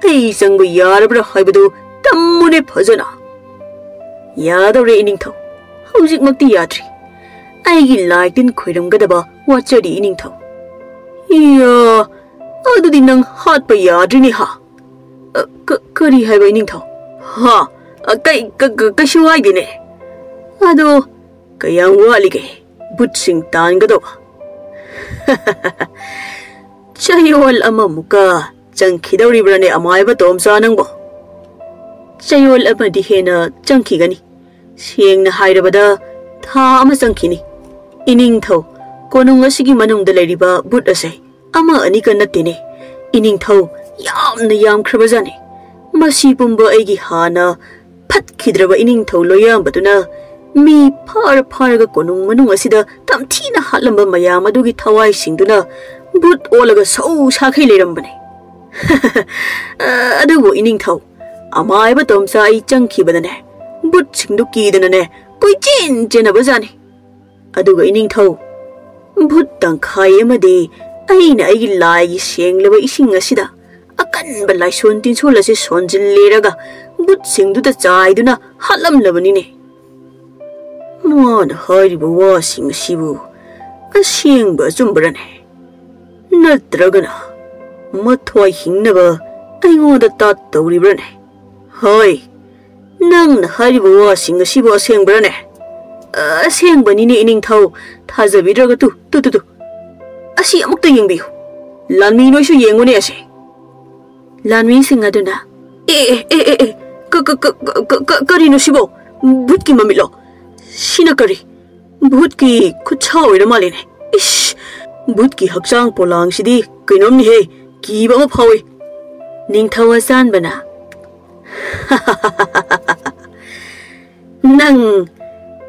ꯑꯩ ꯆꯪꯕ ꯌꯥꯔꯕ꯭ꯔꯥ ꯍꯥꯏꯕꯗꯨ ꯇꯝꯃꯨꯅꯦ ꯐꯖꯅ ꯌꯥꯗꯧꯔꯦ 이닝ꯊꯧ ꯍꯧꯖꯤꯛꯃꯛꯇꯤ ꯌꯥꯗ꯭ꯔꯤ ꯑꯩꯒꯤ ꯂꯥꯏꯇꯤꯟ ꯈꯣꯏꯔꯝꯒꯗꯕ ꯋꯥꯠꯆꯔꯤ 이닝ꯊꯧ ꯏꯌꯥ ꯑꯗꯨꯗꯤ ꯅꯪ ꯍꯥꯠꯄ ꯌꯥꯗ꯭ꯔꯤꯅꯤ ꯍꯥ ꯀꯔꯤ ꯍꯥꯏꯕ 이닝ꯊꯧ ꯍꯥ ꯀꯩꯁꯨ ꯍꯥꯏꯗꯦꯅꯦ ꯑꯗꯣ ꯀꯌꯥꯝ ꯋꯥꯠꯂꯤꯒꯦ ꯕꯨꯠꯁꯤꯡ ꯇꯥꯟꯒꯗꯧꯕ ꯆꯌꯣꯜ ꯑꯃꯃꯨꯛꯀ ꯆꯪꯈꯤꯗꯧꯔꯤꯕ꯭ꯔꯥꯅꯦ ꯑꯃꯥꯏꯕ ꯇꯣꯝꯆꯥ ꯅꯪꯕꯣ ꯆꯌꯣꯜ ꯑꯃꯗꯤ ꯍꯦꯟꯅ ꯆꯪꯈꯤꯒꯅꯤ ꯁꯦꯡꯅ ꯍꯥꯏꯔꯕꯗ ꯊꯥ ꯑꯃ ꯆꯪꯈꯤꯅꯤ 이닝ꯊꯧ ꯀꯣꯅꯨꯡ ꯑꯁꯤꯒꯤ ꯃꯅꯨꯡꯗ ꯂꯩꯔꯤꯕ ꯕꯨꯠ ꯑꯁꯦ ꯑꯃ ꯑꯅꯤꯒ ꯅꯠꯇꯦꯅꯦ 이닝ꯊꯧ ꯌꯥꯝꯅ ꯌꯥꯝꯈ꯭ꯔꯕꯖꯥꯠꯅꯤ ꯃꯁꯤ ꯄꯨꯝꯕ ꯑꯩꯒꯤ ꯍꯥꯟꯅ ꯐꯠꯈꯤꯗ꯭ꯔꯕ 이닝ꯊꯧ ꯂꯣꯌꯥꯝꯕꯗꯨꯅ ꯃꯤ ꯐꯥꯔꯒ ꯀꯣꯅꯨꯡ ꯃꯅꯨꯡ ꯑꯁꯤꯗ ꯇꯝꯊꯤꯅ ꯍꯥꯠꯂꯝꯕ ꯃꯌꯥꯝ ꯑꯗꯨꯒꯤ ꯊꯋꯥꯏꯁꯤꯡꯗꯨꯅ ꯕꯨꯠ ꯑꯣꯜꯂꯒ ꯁꯧ ꯁꯥꯈꯩ ꯂꯩꯔꯝꯕꯅꯦ ꯑꯗꯨꯕꯨ 이닝ꯊꯧ ꯑꯃꯥꯏꯕ ꯇꯣꯝꯆꯥ ꯑꯩ ꯆꯪꯈꯤꯕꯗꯅꯦ ꯕꯨꯠꯁꯤꯡꯗꯨ ꯀꯤꯗꯅꯅꯦ ꯀꯣꯏꯆꯦꯟ ꯆꯦꯟꯅꯕꯖꯥꯠꯅꯤ ꯑꯗꯨꯒ 이닝ꯊꯧ ꯕꯨꯠ ꯇꯪꯈꯥꯏ ꯑꯃꯗꯤ ꯑꯩꯅ ꯑꯩꯒꯤ ꯂꯥꯏꯒꯤ ꯁꯦꯡꯂꯕ ꯏꯁꯤꯡ ꯑꯁꯤꯗ ꯑꯀꯟꯕ ꯂꯥꯏꯁꯣꯟ ꯇꯤꯟꯁꯣꯜ ꯑꯁꯤ ꯁꯣꯟꯖꯤꯜꯂꯦꯔꯒ ꯕꯨꯠꯁꯤꯡꯗꯨꯗ ꯆꯥꯏꯗꯨꯅ ꯍꯥꯠꯂꯝꯂꯕꯅꯤꯅꯦ ꯃꯥꯅ ꯍꯥꯏꯔꯤꯕ ꯋꯥꯁꯤꯡ ꯑꯁꯤꯕꯨ ꯑꯁꯦꯡꯕ ꯑꯆꯨꯝꯕꯔꯅꯦ ꯅꯠꯇ꯭ꯔꯒꯅ ꯃꯊ꯭ꯋꯥꯏ ꯍꯤꯡꯅꯕ ꯑꯩꯉꯣꯟꯗ ꯇꯥꯠꯇꯧꯔꯤꯕ꯭ꯔꯅꯦ ꯍꯣꯏ ꯅꯪꯅ ꯍꯥꯏꯔꯤꯕ ꯋꯥꯁꯤꯡ ꯑꯁꯤꯕꯨ ꯑꯁꯦꯡꯕꯔꯅꯦ ꯑꯁꯦꯡꯕꯅꯤꯅꯦ 이닝ꯊꯧ ꯊꯥꯖꯕꯤꯗ꯭ꯔꯒ ꯇꯨ ꯑꯁꯤ ꯑꯃꯨꯛꯇ ꯌꯦꯡꯕꯤꯌꯨ ꯂꯥꯟꯃꯤ ꯅꯣꯏꯁꯨ ꯌꯦꯡꯉꯨꯅꯦ ꯑꯁꯤ ꯂꯥꯟꯃꯤꯁꯤꯡ ꯑꯗꯨꯅ ꯀꯔꯤꯅꯣ ꯁꯤꯕꯣ ꯚꯨꯠꯀꯤ ꯃꯃꯤꯠꯂꯣ 시나 그리 붓기 쿠차 오이라 말이네 이씨 붓기 학장 볼랑시디 그놈니 해 기바가 파위 닝타와 산바나 낭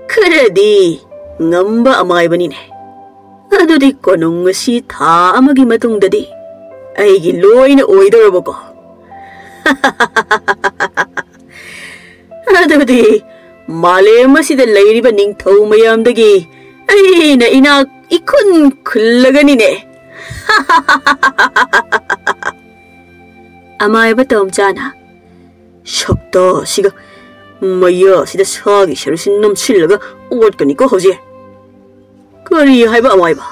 그래디 넘바 아마이바니네 아두디 꼬농시 다 아마기 마동다디 아이기 로이나 오이더라보고 아두디 마레마 시대 레이리바 닝ꯊꯧ ꯃꯌꯥꯝꯗꯒꯤ ꯑꯩꯅ ꯏꯅꯥꯛ 이큰 ꯈꯨꯜꯂꯒꯅꯤꯅꯦ ꯑꯃꯥꯏꯕ ꯇꯣꯝꯆꯥꯅ ꯁꯛꯇꯥ 시가 ꯃꯌꯥ 시다 사기 셔르신 넘칠러가 오ꯠ거니까 허지 그리 하이바 아마이바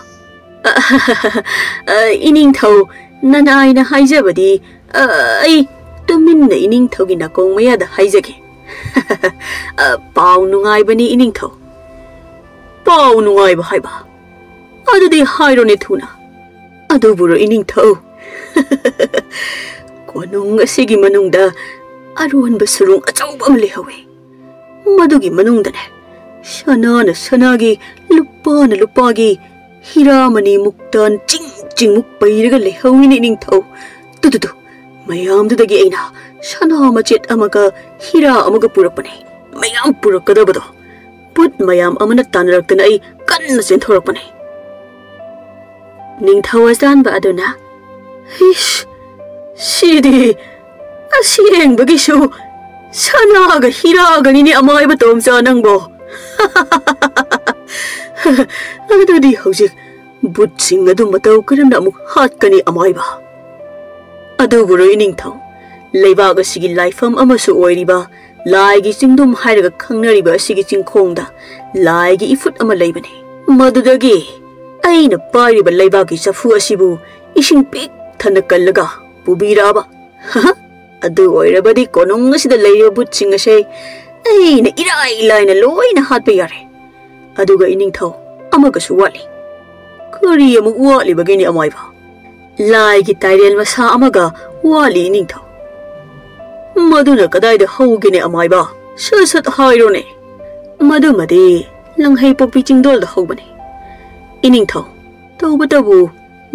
이닝ꯊꯧ 나나이나 하이자바디 아이 뚜민나 이닝ꯊꯧ기 나공 마야다 하이자게 ꯄꯥꯎ ꯅꯨꯡꯉꯥꯏꯕꯅꯤ 이닝ꯊꯧ ꯄꯥꯎ ꯅꯨꯡꯉꯥꯏꯕ ꯍꯥꯏꯕ ꯑꯗꯨꯗꯤ ꯍꯥꯏꯔꯣꯅꯦ ꯊꯨꯅ ꯑꯗꯨꯕꯨꯔꯣ 이닝ꯊꯧ ꯀꯣꯅꯨꯡ ꯑꯁꯤꯒꯤ ꯃꯅꯨꯡꯗ ꯑꯔꯣꯟꯕ ꯁꯨꯔꯨꯡ ꯑꯆꯧꯕ ꯑꯃ ꯂꯩꯍꯧꯋꯤ ꯃꯗꯨꯒꯤ ꯃꯅꯨꯡꯗꯅꯦ ꯁꯅꯥꯅ ꯁꯅꯥꯒꯤ ꯂꯨꯄꯥꯅ ꯂꯨꯄꯥꯒꯤ ꯍꯤꯔꯥꯃꯅꯤ ꯃꯨꯛꯇꯥꯟ ꯆꯤꯡꯃꯨꯛ ꯄꯩꯔꯒ ꯂꯩꯍꯧꯋꯤꯅꯦ 이닝ꯊꯧ ꯇꯨ ꯃꯌꯥꯝꯗꯨꯗꯒꯤ ꯑꯩꯅ ꯁꯅꯥ ꯃꯆꯦꯠ ꯑꯃꯒ ꯍꯤꯔꯥ ꯑꯃꯒ ꯄꯨꯔꯛꯄꯅꯦ ꯃꯌꯥꯝ ꯄꯨꯔꯛꯀꯗꯕꯗꯣ ꯕꯨꯠ ꯃꯌꯥꯝ ꯑꯃꯅ ꯇꯥꯟꯅꯔꯛꯇꯅ ꯑꯩ ꯀꯟꯅ ꯆꯦꯟꯊꯣꯔꯛꯄꯅꯦ ꯅꯤꯡꯊꯧ ꯑꯆꯥꯟꯕ ꯑꯗꯨꯅ ꯏꯁ ꯁꯤꯗꯤ ꯑꯁꯦꯡꯕꯒꯤꯁꯨ ꯁꯅꯥꯒ ꯍꯤꯔꯥꯒꯅꯤꯅꯦ ꯑꯃꯥꯏꯕ ꯇꯣꯝꯆꯥ ꯅꯪꯕꯣ ꯑꯗꯨꯗꯤ ꯍꯧꯖꯤꯛ ꯕꯨꯠꯁꯤꯡ ꯑꯗꯨ ꯃꯇꯧ ꯀꯔꯝꯅ ꯑꯃꯨꯛ ꯍꯥꯠꯀꯅꯤ ꯑꯃꯥꯏꯕ ꯑꯗꯨꯕꯨꯔꯣ 이닝ꯊꯧ ꯂꯩꯕꯥꯛ ꯑꯁꯤꯒꯤ ꯂꯥꯏꯐꯝ ꯑꯃꯁꯨ ꯑꯣꯏꯔꯤꯕ लाइगी चिंगदुम हाइरगा खंगनरिबा असिगी चिंखोंगदा लाइगी इफुट अमा लैबने मदुदगी अइना पारिबा लैबागी चफु असिबु इसिंग पिक थना कल्लगा पुबीराबा अदु ओइरबदी कोनोंग असिदा लैरिबा बुटसिंग असे अइना इराइ लाइना लोइना हातपा यारे अदुगा इनिंगथौ अमगसु वाली करी अमुक वालिबगिनि अमाइबा लाइगी ताइरेल मसा अमगा वाली इनिंगथौ मधुना कदाइदा हौगिने अमाइबा ससत हाइरोने मधुमदे लंघै पोपी चिंगदोल दा हौबने इनिंगथौ तौबतबु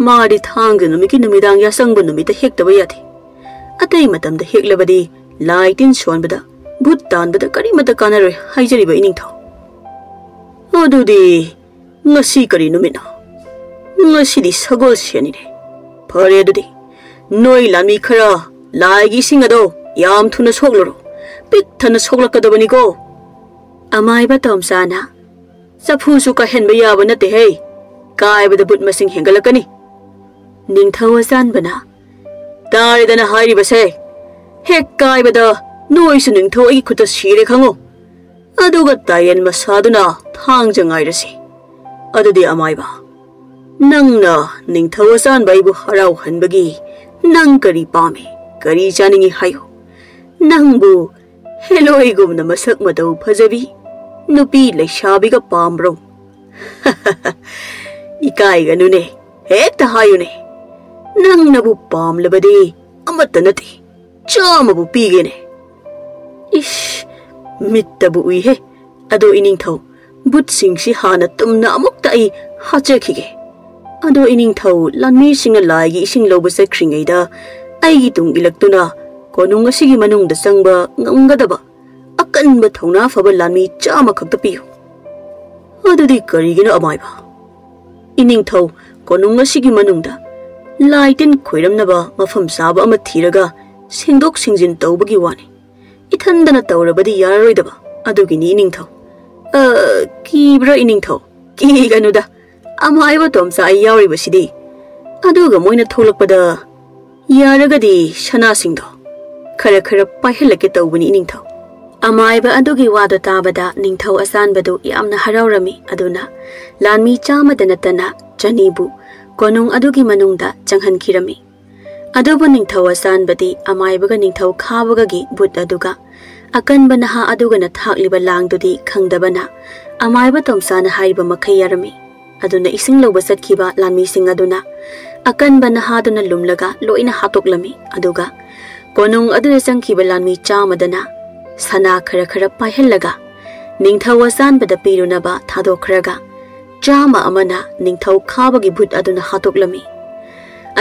माडी थांग नुमिकी नुमिदांग या संग नुमिता हेक्तबा याथे अतै मतमदा हेक्लबदी लाइटिन सोनबदा भूत तानबदा करिमता कानरोय हाइजरिबा इनिंगथौ अदुदी ngasi kari numina ngasi di sagol siani ne phare adudi noi lami khara laigi singado yam thuna sogloro pik thana soglakadabani ko amai ba tomsana sapu su ka hen ba yaba nate he kai ba da but masing hengalakani ningthau asan bana tare dana hairi ba se he kai ba da noi su ningthau ai khuta sire khango aduga tayen masaduna thang jangai rasi अदुदी अमाइबा नंगना Ningthou असान बाइबु हराउ हनबगी नंग करी पामे करी जानिंगी हायो नंगबु हेलोई गुमना मसक मदौ फजबी नुपी लैशाबिगा पामब्रो इकाई गनुने हेक्ता हायुने नंगनबु पामलबदी अमत्त नति चामबु पीगेने इश मित्तबु उइहे अदो इनिंगथौ बुट सिंगसी हाना तुमना अमुक्ता आई हाचखिगे अदो इनिंगथौ लानमी सिंग लाइगी इसिंग लौब चख्रिङैदा आइगी तुंग इलक्तुना कोनुंग असिगी मनुंगदा चंगबा ngंगदबा अकनबा थौना फबा लानमी चामा खक्ता पियो अदुदी करिगिनो अमाइबा इनिंगथौ कोनुंग असिगी मनुंगदा लाइटिन खोइरमनबा मफम साबा अमा थीरगा सिंगदोक सिंजिन तौबगी वानी इथंदना तौरबदी यारोइदबा अदुगिनी इनिंगथौ कीब्रा इनिंगथौ कीगनुदा अमाइबा तोमसा आई यावरिबसिदी अदुगा मोइना थोलकपदा यारगदी सनासिंगदो खरा खरा पाइहलके तौबनी इनिंगथौ अमाइबा अदुगी वादो ताबदा निंगथौ असानबदु यामना हरावरमी अदुना लानमी चामदा नतना जनीबु कोनुंग अदुगी मनुंगदा चंगहनखिरमी अदुबु निंगथौ असानबदी अमाइबगा निंगथौ खाबगगी भूत अदुगा अकनबा नहा अदुगना थाक्लिबा लांगदुदी खंगदबना अमाइबा तोमसाना हाइबा मखै यारमी अदुना इसिंग लौबा चटखिबा लानमी सिंग अदुना अकनबा नहादुना लुमलगा लोइना हातोक्लमी अदुगा कोनुंग अदुना चंगखिबा लानमी चामदना सना खरा खरा पाइहलगा निंगथौ असानबदा पिरुनबा थादोखरगा चामा अमना निंगथौ खाबगी भूत अदुना हातोक्लमी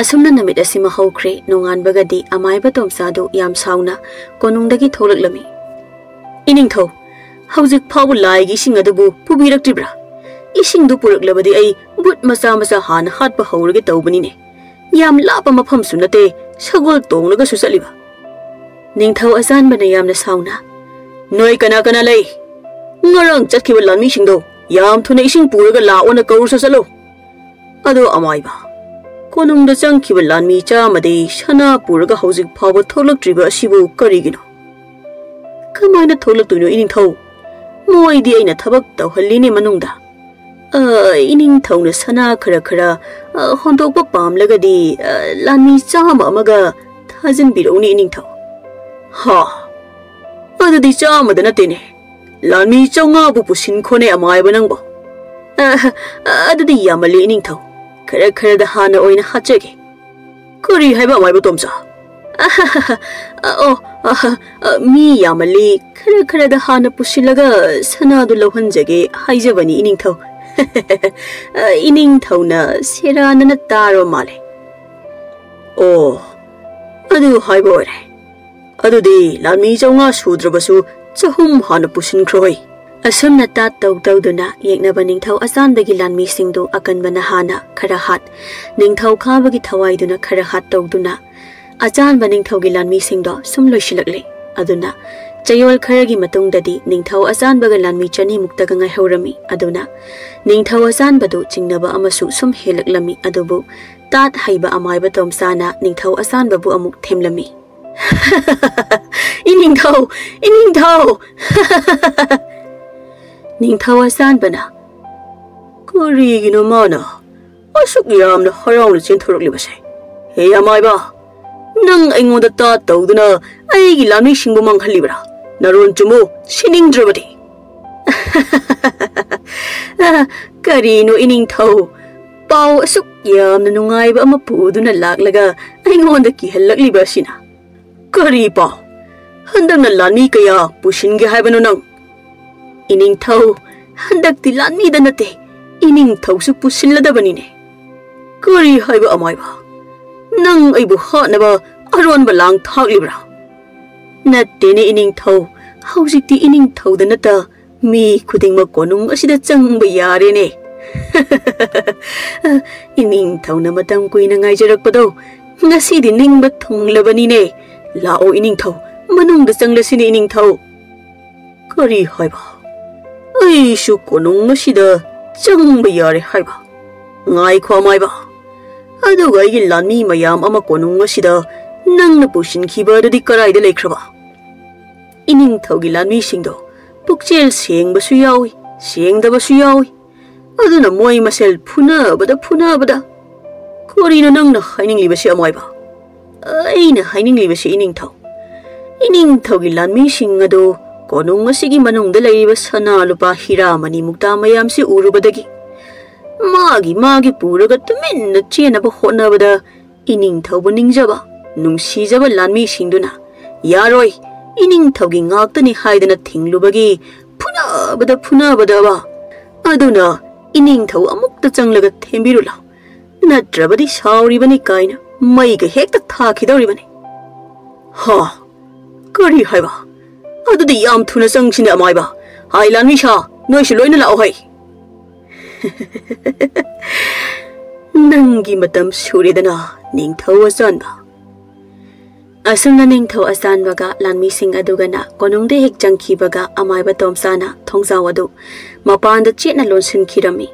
असुमना नमित असिमा हौख्रे नोंगानबगदी अमाइबा तोमसादु याम साउना कोनुंगदगी थोलक्लमी इनिंगथौ हौजिक फाउ लाइगी सिंग अदुबु पुबिरक्तिब्रा इसिंगदु पुरक्लबदी आई भूत मसा मसा हान हातपा हौरगे तौबनिने याम लापा मफम सुनते सगोल तोंगलगा सुसलिबा निंगथौ असानबना यामना साउना नोय कना कना लै ngorang चटखिबा लानमी सिंगदो याम थुना इसिंग पुरगा लाओना कौरसा चलो अदो अमाइबा कोनुंगदा चंगखिबा लानमी चामदे सना पुरगा हौजिक फाउबा थोलक्त्रिबा असिबु करिगिनो कमाइना थोलक्तुनो इनिंगथौ मोइदी आइना थबक तौहल्लिने मनुंगदा इनिंगथौना सना खरा खरा होंदोकपा पामलगदी लानमी चामा अमगा थाजिनबिरौनी इनिंगथौ हा अदुदी चामदा नतेने लानमी चौंगाबु पुसिनखोने अमाइबा नंगबो अदुदी यामले इनिंगथौ खरा खरा दा हाना ओइना हाचगे करी हाइबा अमाइबा तोमसा मी यामले खरा खरा दा हाना पुसिलगा सनादु लौहनजगे हाइजबनी इनिंगथौ इनिंगथौना सेरानना तारो माले ओ अदु हाइबा ओरे अदुदी लानमी चौंगा सुद्रबसु चहुम हाना पुसिनख्रोय असुमना ता तौदुना येकनबा निंगथौ असानबगी लानमी सिंगदु अकनबना हाना खरा हात निंगथौ खाबगी थवाइदुना खरा हात तौदुना अचानबा निंगथौगी लानमी सिंगदो सुम लोइसिलकले अदुना चयोल खरगी मतुंगददी निंगथौ असानबगा लानमी चनी मुक्तगा ngaihorami अदुना निंगथौ असानबदु चिंगनबा अमसु सुम हेलकलमी अदुबु तात हाइबा अमाइबा तोमसाना निंगथौ असानबबु अमुक थेमलमी Ningthou, Ningthou. Ningthou asanbana. Karigino mana. Asuk yamna harang chinthorklibase. Hey amaiba. Nang aingoda ta tawduna aigi lami singbu manghalibra. Naron chumo siningdrabadi. Karino Ningthou. Pau asuk yamna nungaiba ama puduna laklaga aingonda kihallagliba sina. Kari pau. Handang na lani kaya pusinge haibano nang. Ningthou, handak ti lani da nate. Ningthou su pusinladabani ne. Kari haiba amai ba. Nang aibu hatnaba aron ba lang thaklibra. Natte ne Ningthou, haujikti Ningthou da nata mi khudingma konung asida changba yare ne. Ningthou na matam kuina ngaijarakpado ngasidi ningba thunglabani ne. Lao Ningthou, manung da changlasini Ningthou. Kari haiba. Ai su konung asida changba yare haiba. Ngai kho mai ba. Aduga aigi lani mayam ama konung asida nangna pusinkhiba adudi karaida leikraba. Ningthou gi lani singdo pukchel sengbasu yawi, sengdabasu yawi. Aduna moi masel phunabada. Korina nangna haininglibasi amai ba. Aina haininglibasi Ningthou. Ningthou gi lani sing ado konung asigi manungda leiba sana lupa hira mani mukta mayam si urubadagi. Magi puraga tuminna chenaba hotnabada Ningthou bu ningjaba nungsijaba lanmi singduna yaroi Ningthou gi ngaktani haidana thinglubagi phunabada ba aduna Ningthou amukta changlaga thembirula natrabadi sauribani kaina maiga hekta thakidoribani ha kari haiba adudi yam thuna changsine amaiba hai lanmi sha noisu loina lao hai Nangi matam suridana Ningthou asanba. Asumna Ningthou asanbaga lanmi sing adugana konungde hek jangkhibaga amaiba tomsana thongjaw adu mapanda chetna lonsin khirami.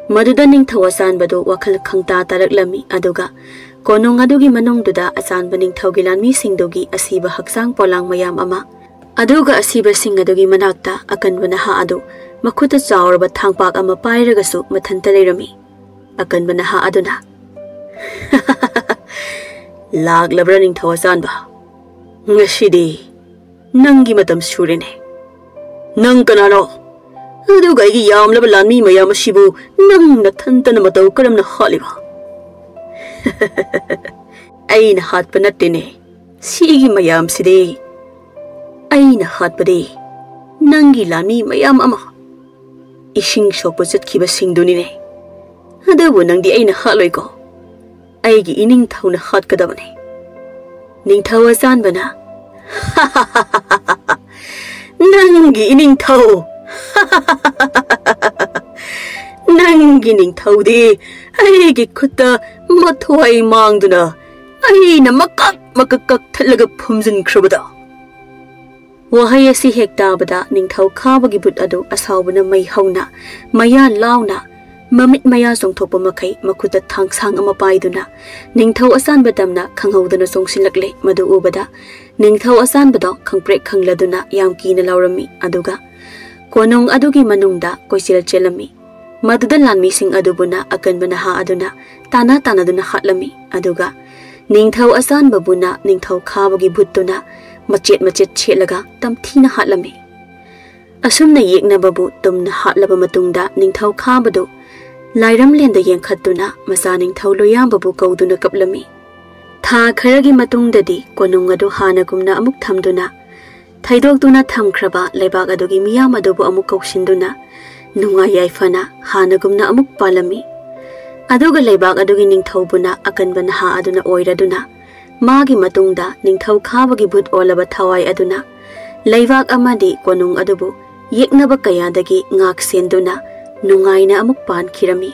Maduda Ningthou asanbadu wakhal khangta taraklami aduga konung adugi manungduda asanba Ningthou gi lanmi singdogi asiba haksang polang mayam ama aduga asiba sing adugi manakta akanbana ha adu makuta chaurba thangpak ama pairagasu mathanta leirami akanbana ha aduna laglabra Ningthou asanba ngasidi nangi matam surene nang kanano aduga igi yamlaba lanmi mayam asibu nang nathantana matau karamna haliba aina hatpa nattene sigi mayam side aina hatpade nangi lanmi mayam ama Ising sokpa chatkhiba singduni ne adabu nangdi aina hatloi ko aigi Ningthou na hatkadabane Ningthou asanbana nangi Ningthou nangi Ningthou de aigi khutta mathoi mangduna aina makak thalaga phumjin khrabada Wahai asi hektabada Ningthou khabagi Bhoot adu asawbana mai hauna maya launa mamit maya songthokpa makai makuta thangsang ama paiduna Ningthou asanbadamna khanghaudana songsilakle madu ubada Ningthou asanbado khangprek khangladuna yam kina laurami aduga konung adugi manungda koisil chelami maduda lanmi sing adubuna akanbana ha aduna tanaduna hatlami aduga Ningthou asanbabuna Ningthou khabagi Bhootuna machet chetlaga tamthina hatlami asumna yekna babu tumna hatlaba matungda Ningthou khabadu lairam lenda yengkhatuna masa Ningthou loyam babu kauduna kaplami tha kharagi matungdadi konung adu hanagumna amuk thamduna thaidokduna thamkhraba leibak adugi miyam adubu amuk kausinduna nunga yaifana hanagumna amuk palami aduga leibak adugi Ningthou buna akanbana ha aduna oiraduna Magi matungda Ningthou khabagi Bhoot olaba thawai aduna leibak amadi konung adubu yeknaba kayadagi ngak senduna nungaina amuk pan khirami